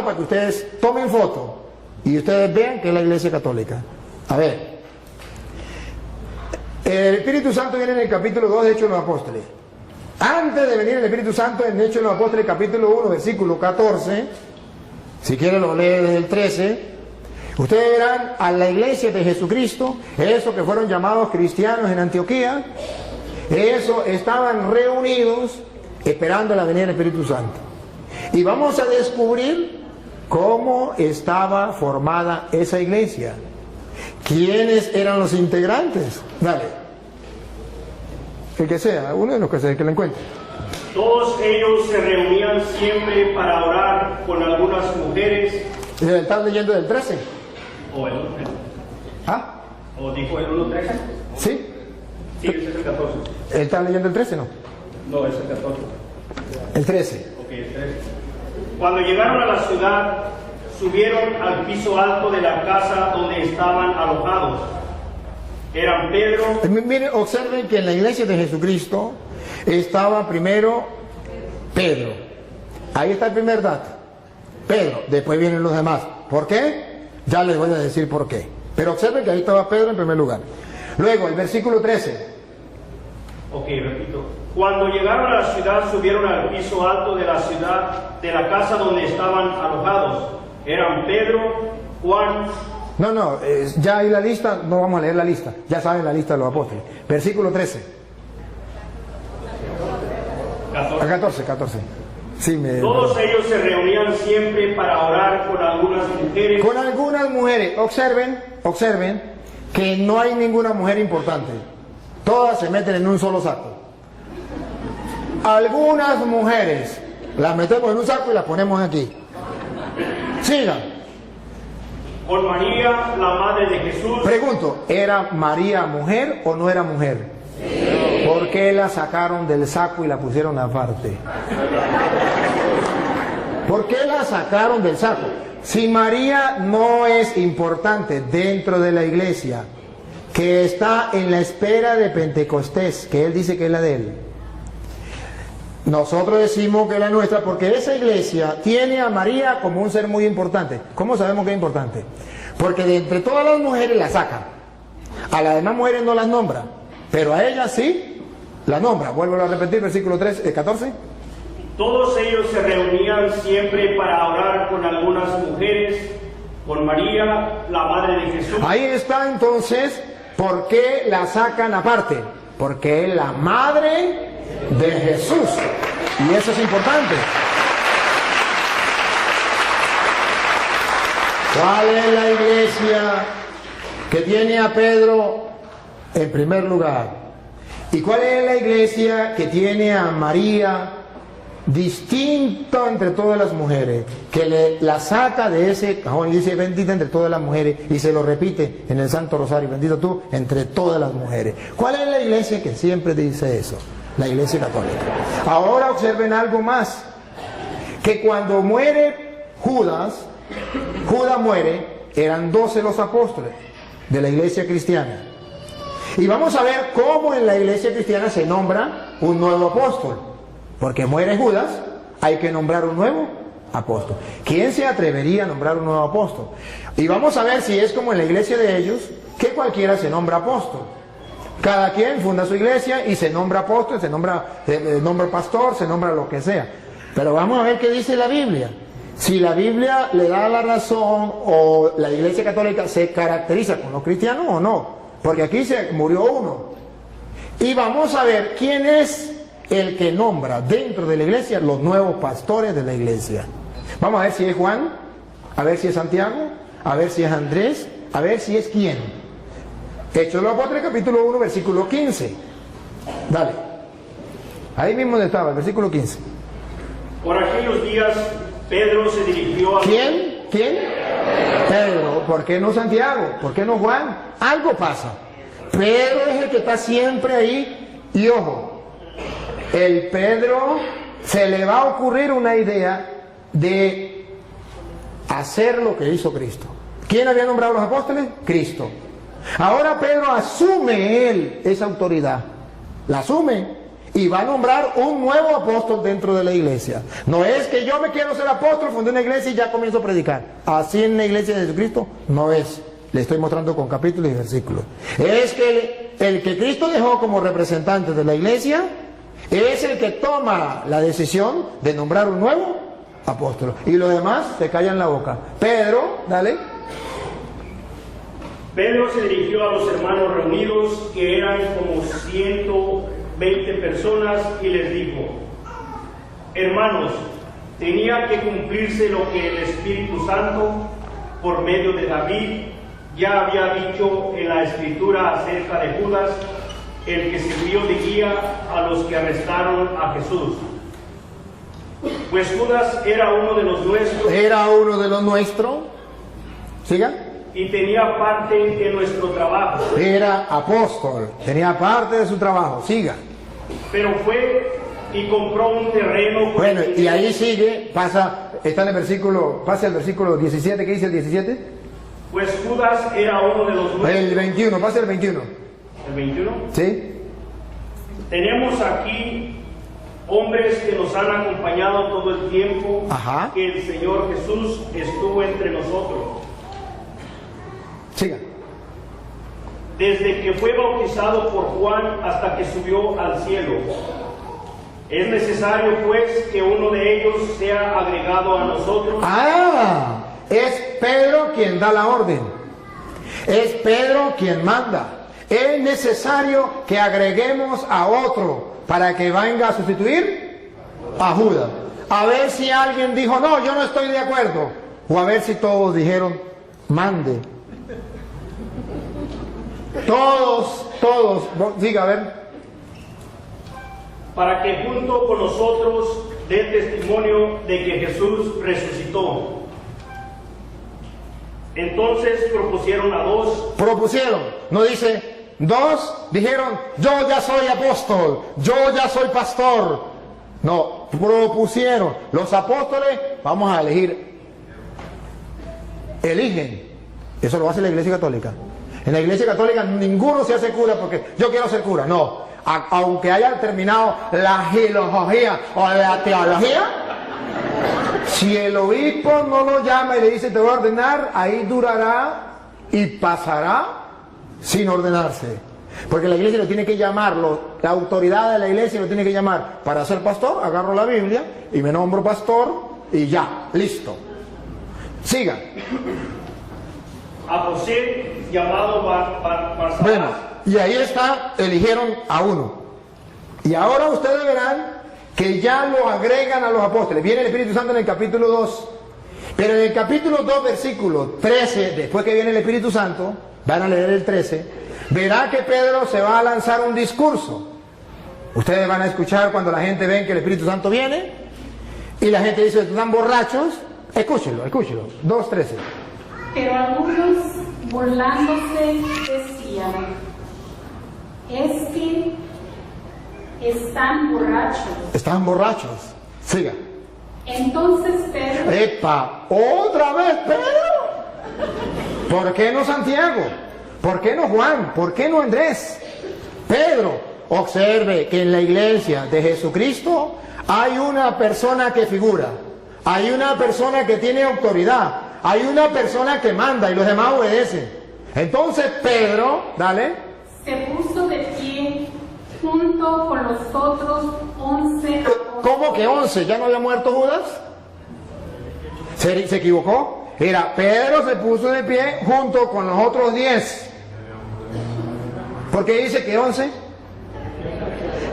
para que ustedes tomen foto, y ustedes vean que es la iglesia católica. A ver, el Espíritu Santo viene en el capítulo 2 de Hechos de los Apóstoles. Antes de venir el Espíritu Santo, en Hechos de los Apóstoles, capítulo 1, versículo 14, si quieren lo lee desde el 13, ustedes verán a la iglesia de Jesucristo, esos que fueron llamados cristianos en Antioquía, esos estaban reunidos esperando la venida del Espíritu Santo. Y vamos a descubrir cómo estaba formada esa iglesia. ¿Quiénes eran los integrantes? Dale. El que sea, uno de los que se que lo encuentre. Todos ellos se reunían siempre para orar con algunas mujeres. ¿Estás leyendo del 13? ¿O el 1? ¿Ah? ¿O dijo el 1.13? ¿Sí? Sí, ese es el 14. ¿Él está leyendo el 13, no? No, es el 14. El 13. Ok, el 13. Cuando llegaron a la ciudad, subieron al piso alto de la casa donde estaban alojados. Eran Pedro. Miren, observen que en la iglesia de Jesucristo estaba primero Pedro. Ahí está el primer dato. Pedro, después vienen los demás. ¿Por qué? Ya les voy a decir por qué. Pero observen que ahí estaba Pedro en primer lugar. Luego, el versículo 13. Ok, repito. Cuando llegaron a la ciudad, subieron al piso alto de la ciudad, de la casa donde estaban alojados. Eran Pedro, Juan. No, ya hay la lista, no vamos a leer la lista. Ya saben la lista de los apóstoles. Versículo 13. 14. Sí, Todos ellos se reunían siempre para orar con algunas mujeres. Con algunas mujeres. Observen que no hay ninguna mujer importante. Todas se meten en un solo saco. Algunas mujeres las metemos en un saco y las ponemos aquí. Sigan. Con María, la madre de Jesús. Pregunto, ¿era María mujer o no era mujer? Sí. ¿Por qué la sacaron del saco y la pusieron aparte? ¿Por qué la sacaron del saco? Si María no es importante dentro de la iglesia, que está en la espera de Pentecostés, que él dice que es la de él, nosotros decimos que es la nuestra porque esa iglesia tiene a María como un ser muy importante. ¿Cómo sabemos que es importante? Porque de entre todas las mujeres la saca. A las demás mujeres no las nombra, pero a ella sí la nombra. Vuelvo a repetir, versículo 14. Todos ellos se reunían siempre para orar con algunas mujeres, con María, la madre de Jesús. Ahí está entonces, ¿por qué la sacan aparte? Porque es la madre de Jesús. Y eso es importante. ¿Cuál es la iglesia que tiene a Pedro en primer lugar? ¿Y cuál es la iglesia que tiene a María distinto entre todas las mujeres, que la saca de ese cajón y dice bendita entre todas las mujeres, y se lo repite en el Santo Rosario, bendito tú entre todas las mujeres. ¿Cuál es la iglesia que siempre dice eso? La Iglesia Católica. Ahora observen algo más, que cuando muere Judas muere, eran 12 los apóstoles de la iglesia cristiana. Y vamos a ver cómo en la iglesia cristiana se nombra un nuevo apóstol. Porque muere Judas, hay que nombrar un nuevo apóstol. ¿Quién se atrevería a nombrar un nuevo apóstol? Y vamos a ver si es como en la iglesia de ellos, que cualquiera se nombra apóstol. Cada quien funda su iglesia y se nombra apóstol, se nombra pastor, se nombra lo que sea. Pero vamos a ver qué dice la Biblia. Si la Biblia le da la razón o la iglesia católica se caracteriza con los cristianos o no. Porque aquí se murió uno. Y vamos a ver quién es el que nombra dentro de la iglesia los nuevos pastores de la iglesia. Vamos a ver si es Juan, a ver si es Santiago, a ver si es Andrés, a ver si es quién. Hechos de los Apóstoles, capítulo 1, versículo 15. Dale. Ahí mismo donde estaba, el versículo 15. Por aquellos días Pedro se dirigió a... ¿Quién? Pedro. ¿Por qué no Santiago? ¿Por qué no Juan? Algo pasa. Pedro es el que está siempre ahí. Y ojo, el Pedro se le va a ocurrir una idea de hacer lo que hizo Cristo. ¿Quién había nombrado a los apóstoles? Cristo. Ahora Pedro asume él esa autoridad. La asume. Y va a nombrar un nuevo apóstol dentro de la iglesia. No es que yo me quiero ser apóstol, fundé una iglesia y ya comienzo a predicar. Así en la iglesia de Jesucristo no es. Le estoy mostrando con capítulos y versículos. Es que el que Cristo dejó como representante de la iglesia es el que toma la decisión de nombrar un nuevo apóstol. Y los demás se callan la boca. Pedro, dale. Pedro se dirigió a los hermanos reunidos, que eran como 120 personas, y les dijo: hermanos, tenía que cumplirse lo que el Espíritu Santo, por medio de David, ya había dicho en la Escritura acerca de Judas, el que sirvió de guía a los que arrestaron a Jesús. Pues Judas era uno de los nuestros. Era uno de los nuestros. Siga. Y tenía parte en nuestro trabajo. Era apóstol, tenía parte de su trabajo. Siga. Pero fue y compró un terreno. Bueno, y ahí sigue, pasa, está en el versículo, pasa el versículo 17, ¿qué dice el 17? Pues Judas era uno de los nuestros. El 21, pasa el 21. ¿El 21? ¿Sí? Tenemos aquí hombres que nos han acompañado todo el tiempo. Ajá. Que el Señor Jesús estuvo entre nosotros. Siga. Desde que fue bautizado por Juan hasta que subió al cielo. Es necesario pues que uno de ellos sea agregado a nosotros. Es Pedro quien da la orden. Es Pedro quien manda. Es necesario que agreguemos a otro para que venga a sustituir a Judas. A ver si alguien dijo, no, yo no estoy de acuerdo. O a ver si todos dijeron, mande. Todos, diga, a ver. Para que junto con nosotros dé testimonio de que Jesús resucitó. Entonces propusieron a dos. Propusieron, no dice, dos dijeron, yo ya soy apóstol, yo ya soy pastor. No, propusieron. Los apóstoles, vamos a elegir. Eligen. Eso lo hace la Iglesia Católica. En la Iglesia Católica ninguno se hace cura porque yo quiero ser cura. No, aunque haya terminado la filología o la teología, si el obispo no lo llama y le dice te voy a ordenar, ahí durará y pasará sin ordenarse. Porque la iglesia lo tiene que llamar, la autoridad de la iglesia lo tiene que llamar. Para ser pastor, agarro la Biblia y me nombro pastor y ya, listo. Siga. A José, llamado Barsabás. Bueno, y ahí está, eligieron a uno. Y ahora ustedes verán que ya lo agregan a los apóstoles. Viene el Espíritu Santo en el capítulo 2. Pero en el capítulo 2, versículo 13, después que viene el Espíritu Santo, van a leer el 13, verá que Pedro se va a lanzar un discurso. Ustedes van a escuchar cuando la gente ven que el Espíritu Santo viene, Y la gente dice, están borrachos. Escúchelo. 2:13. Pero algunos, burlándose, decían: es que están borrachos. Están borrachos. Siga. Entonces Pedro, ¡Epa! ¿Otra vez Pedro? ¿Por qué no Santiago? ¿Por qué no Juan? ¿Por qué no Andrés? Pedro, observe que en la iglesia de Jesucristo hay una persona que figura, hay una persona que tiene autoridad, hay una persona que manda y los demás obedecen. Entonces Pedro, dale, se puso de pie junto con los otros 11 apóstoles. ¿cómo que 11? ¿Ya no había muerto Judas? ¿Se equivocó? Era Pedro se puso de pie junto con los otros 10. ¿Por qué dice que 11?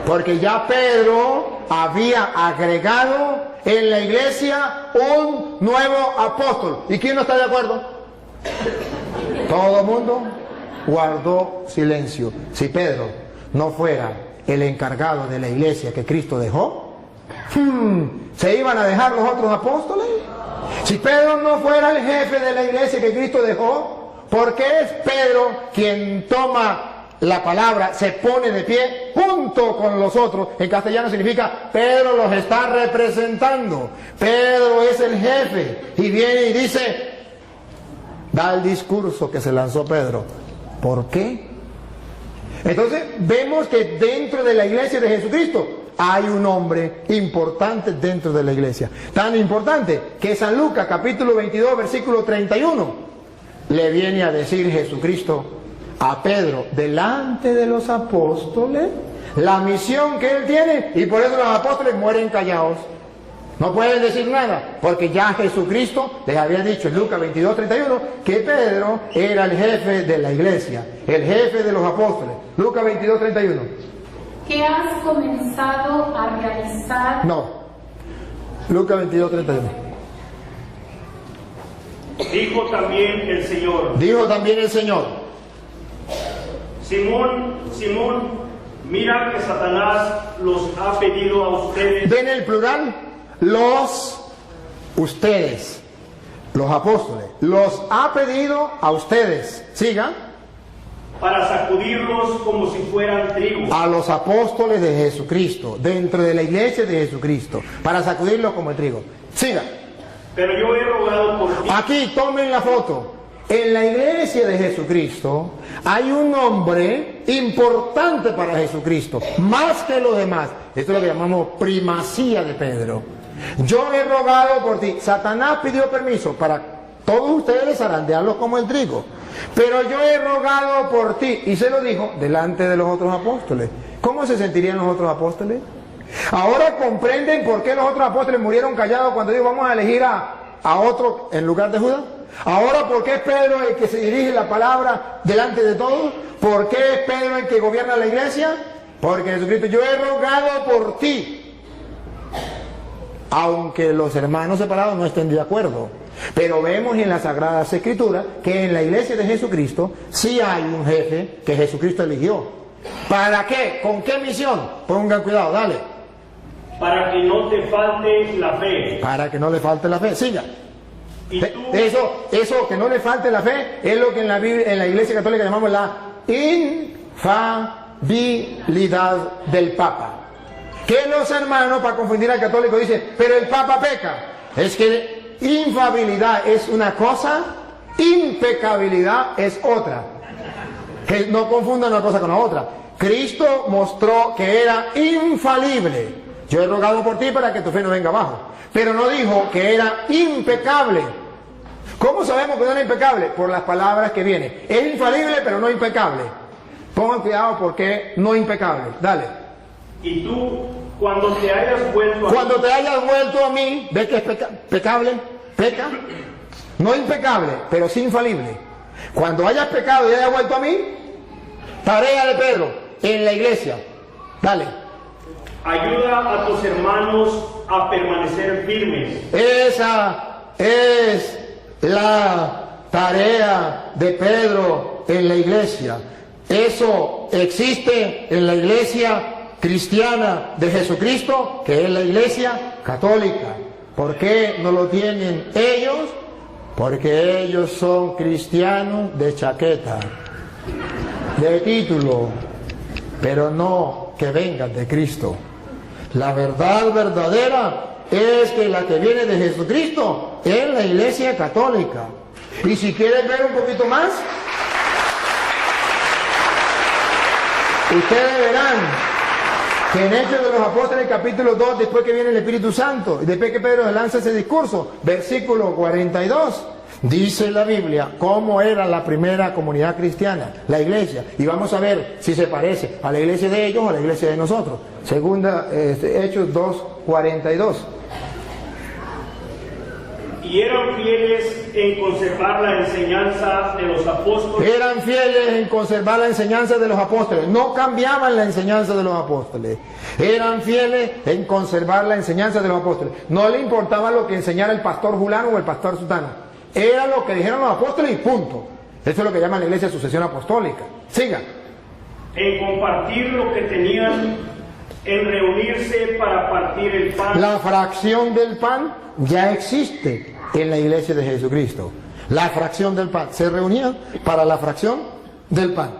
Porque ya Pedro había agregado en la iglesia un nuevo apóstol. ¿Y quién no está de acuerdo? Todo el mundo guardó silencio. Si Pedro no fuera el encargado de la iglesia que Cristo dejó, ¿se iban a dejar los otros apóstoles? Si Pedro no fuera el jefe de la iglesia que Cristo dejó, ¿por qué es Pedro quien toma la palabra, se pone de pie junto con los otros? En castellano significa Pedro los está representando. Pedro es el jefe y viene y dice, da el discurso que se lanzó Pedro. ¿Por qué? Entonces vemos que dentro de la iglesia de Jesucristo hay un hombre importante dentro de la iglesia. Tan importante que San Lucas capítulo 22 versículo 31 le viene a decir Jesucristo a Pedro delante de los apóstoles la misión que él tiene, y por eso los apóstoles mueren callados. No pueden decir nada, porque ya Jesucristo les había dicho en Lucas 22:31 que Pedro era el jefe de la iglesia, el jefe de los apóstoles. Lucas 22:31. ¿Qué has comenzado a realizar? No, Lucas 22:31. Dijo también el Señor: Dijo también el Señor: Simón, Simón, mira que Satanás los ha pedido a ustedes. ven el plural, ustedes, los apóstoles, los ha pedido a ustedes. Siga. Para sacudirlos como si fueran trigo. A los apóstoles de Jesucristo, dentro de la iglesia de Jesucristo, para sacudirlos como el trigo. Siga. Pero yo he rogado por ti. Aquí tomen la foto. En la iglesia de Jesucristo hay un hombre importante para Jesucristo, más que los demás. Esto es lo que llamamos primacía de Pedro. Yo he rogado por ti. Satanás pidió permiso para todos ustedes zarandearlos como el trigo, pero yo he rogado por ti, y se lo dijo delante de los otros apóstoles. ¿Cómo se sentirían los otros apóstoles? Ahora comprenden por qué los otros apóstoles murieron callados cuando dijo vamos a elegir a otro en lugar de Judas. Ahora, ¿por qué es Pedro el que se dirige la palabra delante de todos? ¿Por qué es Pedro el que gobierna la iglesia? Porque Jesucristo, yo he rogado por ti, aunque los hermanos separados no estén de acuerdo. Pero vemos en las Sagradas Escrituras que en la iglesia de Jesucristo sí hay un jefe que Jesucristo eligió. ¿Para qué? ¿Con qué misión? Pongan cuidado, dale. Para que no te falte la fe. Para que no le falte la fe. Siga. Y tú, Eso que no le falte la fe es lo que en la Biblia, en la Iglesia Católica llamamos la infalibilidad del Papa. Que los hermanos, para confundir al católico, dicen, pero el Papa peca. Es que infalibilidad es una cosa, impecabilidad es otra. Que no confundan una cosa con la otra. Cristo mostró que era infalible. Yo he rogado por ti para que tu fe no venga abajo. Pero no dijo que era impecable. ¿Cómo sabemos que no era impecable? Por las palabras que vienen. Es infalible, pero no impecable. Pongan cuidado porque no impecable. Dale. y tú, cuando te hayas vuelto a mí, ¿ves que es pecable? Peca. No impecable, pero sí infalible. Cuando hayas pecado y hayas vuelto a mí, tarea de Pedro en la iglesia. Dale. ayuda a tus hermanos a permanecer firmes. Esa es la tarea de Pedro en la iglesia. Eso existe en la iglesia cristiana de Jesucristo, que es la iglesia católica. ¿Por qué no lo tienen ellos? Porque ellos son cristianos de chaqueta, de título, pero no que vengan de Cristo. La verdad verdadera es que la que viene de Jesucristo es la Iglesia Católica. Y si quieren ver un poquito más, ustedes verán que en Hechos de los Apóstoles capítulo 2, después que viene el Espíritu Santo, y después que Pedro lanza ese discurso, versículo 42, dice la Biblia cómo era la primera comunidad cristiana, la iglesia, y vamos a ver si se parece a la iglesia de ellos o a la iglesia de nosotros. Segunda, Hechos 2, 42. Y eran fieles en conservar la enseñanza de los apóstoles. Eran fieles en conservar la enseñanza de los apóstoles. No cambiaban la enseñanza de los apóstoles. Eran fieles en conservar la enseñanza de los apóstoles. No le importaba lo que enseñara el pastor fulano o el pastor sutano. Era lo que dijeron los apóstoles y punto. Eso es lo que llama la iglesia sucesión apostólica. Siga. En compartir lo que tenían, en reunirse para partir el pan. La fracción del pan ya existe en la iglesia de Jesucristo. La fracción del pan. Se reunían para la fracción del pan.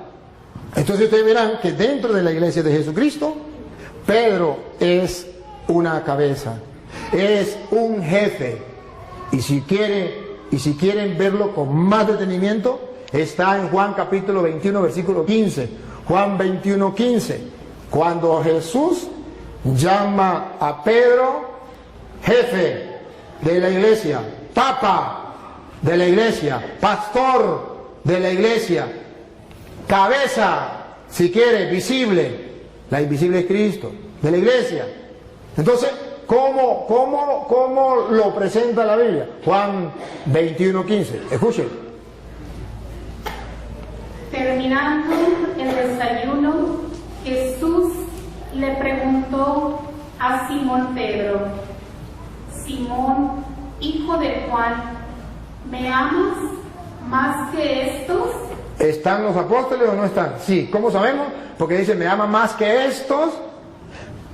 Entonces ustedes verán que dentro de la iglesia de Jesucristo, Pedro es una cabeza, es un jefe. Y si quieren verlo con más detenimiento, está en Juan capítulo 21, versículo 15. Juan 21, 15. Cuando Jesús llama a Pedro jefe de la iglesia, papa de la iglesia, pastor de la iglesia, cabeza, si quiere, visible. La invisible es Cristo, de la iglesia. Entonces, ¿cómo lo presenta la Biblia? Juan 21, 15. Escuchen. Terminando el desayuno, Jesús le preguntó a Simón Pedro: Simón, hijo de Juan, ¿me amas más que estos? ¿Están los apóstoles o no están? Sí. ¿Cómo sabemos? Porque dice, ¿me ama más que estos?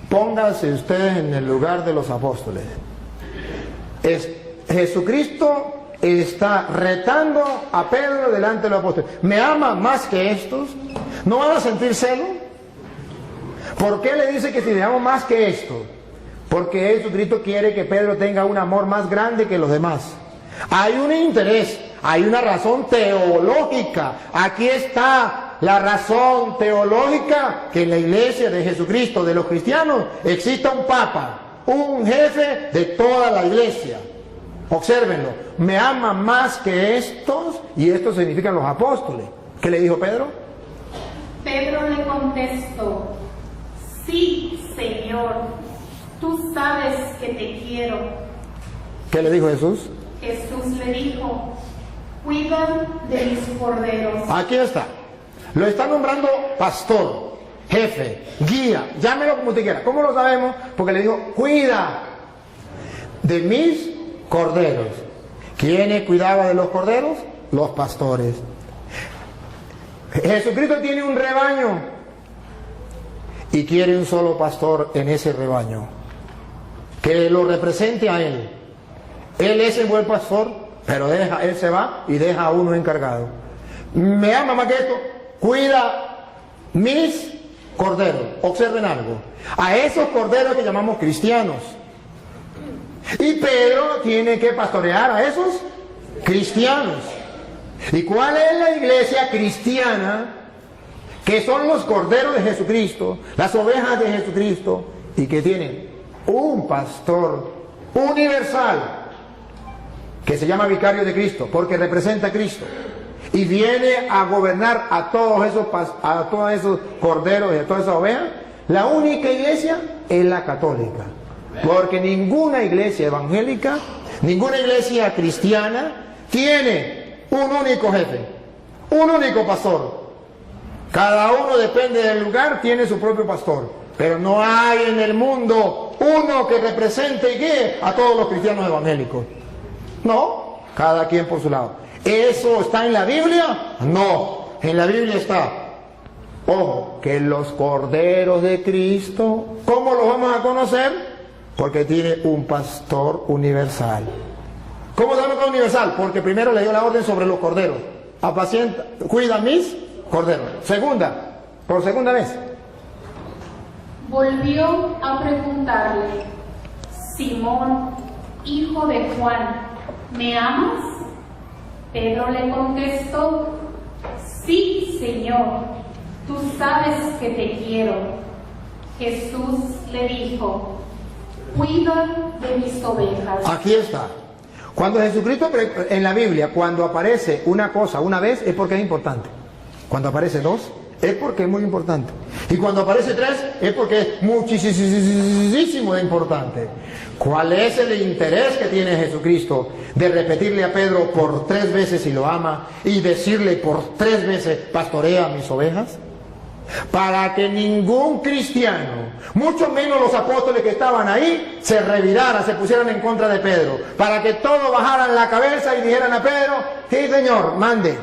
Pónganse ustedes en el lugar de los apóstoles. Jesucristo está retando a Pedro delante de los apóstoles. ¿Me ama más que estos? ¿No van a sentir celo? ¿Por qué le dice que si le amo más que estos? Porque Jesucristo quiere que Pedro tenga un amor más grande que los demás. Hay un interés, hay una razón teológica. Aquí está la razón teológica, que en la iglesia de Jesucristo, de los cristianos, exista un papa, un jefe de toda la iglesia. Obsérvenlo. Me ama más que estos, y estos significan los apóstoles. ¿Qué le dijo Pedro? Pedro le contestó: sí, Señor, tú sabes que te quiero. ¿Qué le dijo Jesús? Jesús le dijo: cuida de mis corderos. Aquí está. Lo está nombrando pastor, jefe, guía, llámelo como usted quiera. ¿Cómo lo sabemos? Porque le dijo, cuida de mis corderos. ¿Quiénes cuidaban de los corderos? Los pastores. Jesucristo tiene un rebaño y quiere un solo pastor en ese rebaño que lo represente a él. Él es el buen pastor, pero él se va y deja a uno encargado. Me ama más que esto, cuida mis corderos. Observen algo, a esos corderos que llamamos cristianos. Y Pedro tiene que pastorear a esos cristianos. ¿Y cuál es la iglesia cristiana? Que son los corderos de Jesucristo, las ovejas de Jesucristo, y que tienen un pastor universal que se llama vicario de Cristo, porque representa a Cristo, y viene a gobernar a todos esos corderos y a todas esas ovejas. La única iglesia es la católica, porque ninguna iglesia evangélica, ninguna iglesia cristiana tiene un único jefe, un único pastor. Cada uno, depende del lugar, tiene su propio pastor, pero no hay en el mundo uno que represente y guíe a todos los cristianos evangélicos. No, cada quien por su lado. ¿Eso está en la Biblia? No, en la Biblia está, ojo, que los corderos de Cristo, ¿cómo los vamos a conocer? Porque tiene un pastor universal. ¿Cómo se llama universal? Porque primero le dio la orden sobre los corderos. Apacienta, cuida mis corderos. Segunda, por segunda vez. Volvió a preguntarle: Simón, hijo de Juan, ¿me amas? Pedro le contestó: Sí, Señor, tú sabes que te quiero. Jesús le dijo: Cuida de mis ovejas. Aquí está. Cuando Jesucristo en la Biblia, cuando aparece una cosa una vez, es porque es importante. Cuando aparece dos, es porque es muy importante. Y cuando aparece tres, es porque es muchísimo de importante. ¿Cuál es el interés que tiene Jesucristo de repetirle a Pedro por 3 veces si lo ama y decirle por 3 veces, pastorea mis ovejas? Para que ningún cristiano, mucho menos los apóstoles que estaban ahí, se reviraran, se pusieran en contra de Pedro. Para que todos bajaran la cabeza y dijeran a Pedro: sí, Señor, mande.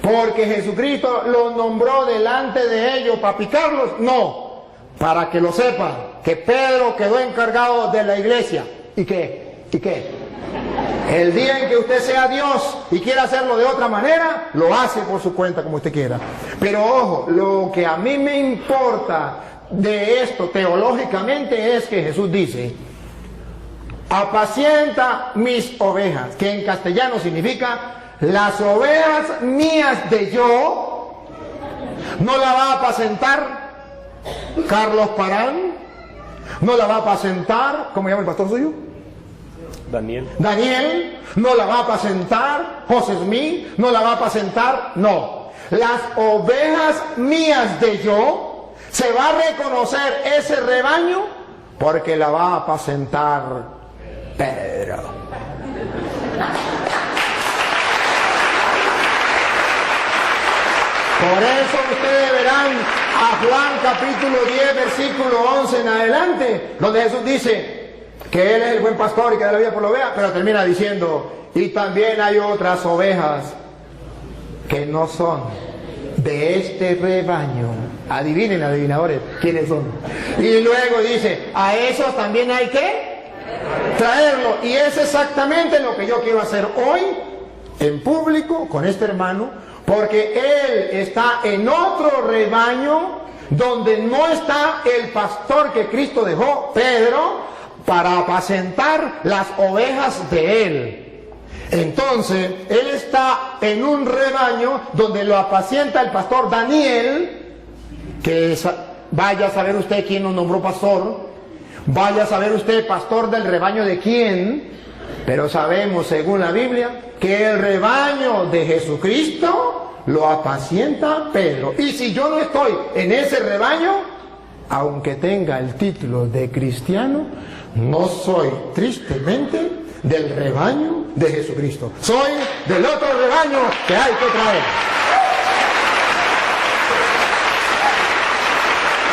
Porque Jesucristo los nombró delante de ellos para picarlos. No, para que lo sepan, que Pedro quedó encargado de la iglesia. ¿Y qué? ¿Y qué? El día en que usted sea Dios y quiera hacerlo de otra manera, lo hace por su cuenta como usted quiera. Pero ojo, lo que a mí me importa de esto teológicamente es que Jesús dice: apacienta mis ovejas, que en castellano significa las ovejas mías de yo. No la va a apacentar Carlos Parán, no la va a apacentar, ¿cómo llama el pastor suyo? Daniel, no la va a apacentar José Smith, no la va a apacentar, no. Las ovejas mías de yo, se va a reconocer ese rebaño porque la va a apacentar Pedro. Por eso ustedes verán a Juan capítulo 10 versículo 11 en adelante, donde Jesús dice que Él es el buen pastor y que da la vida por la oveja, pero termina diciendo: y también hay otras ovejas que no son de este rebaño. Adivinen, adivinadores, quiénes son. Y luego dice: a esos también hay que traerlo. Y es exactamente lo que yo quiero hacer hoy en público con este hermano, porque él está en otro rebaño donde no está el pastor que Cristo dejó, Pedro, para apacentar las ovejas de él. Entonces, él está en un rebaño donde lo apacienta el pastor Daniel, que vaya a saber usted quién nos nombró pastor, vaya a saber usted pastor del rebaño de quién, pero sabemos según la Biblia que el rebaño de Jesucristo lo apacienta Pedro. Y si yo no estoy en ese rebaño, aunque tenga el título de cristiano, no soy tristemente del rebaño de Jesucristo. Soy del otro rebaño que hay que traer.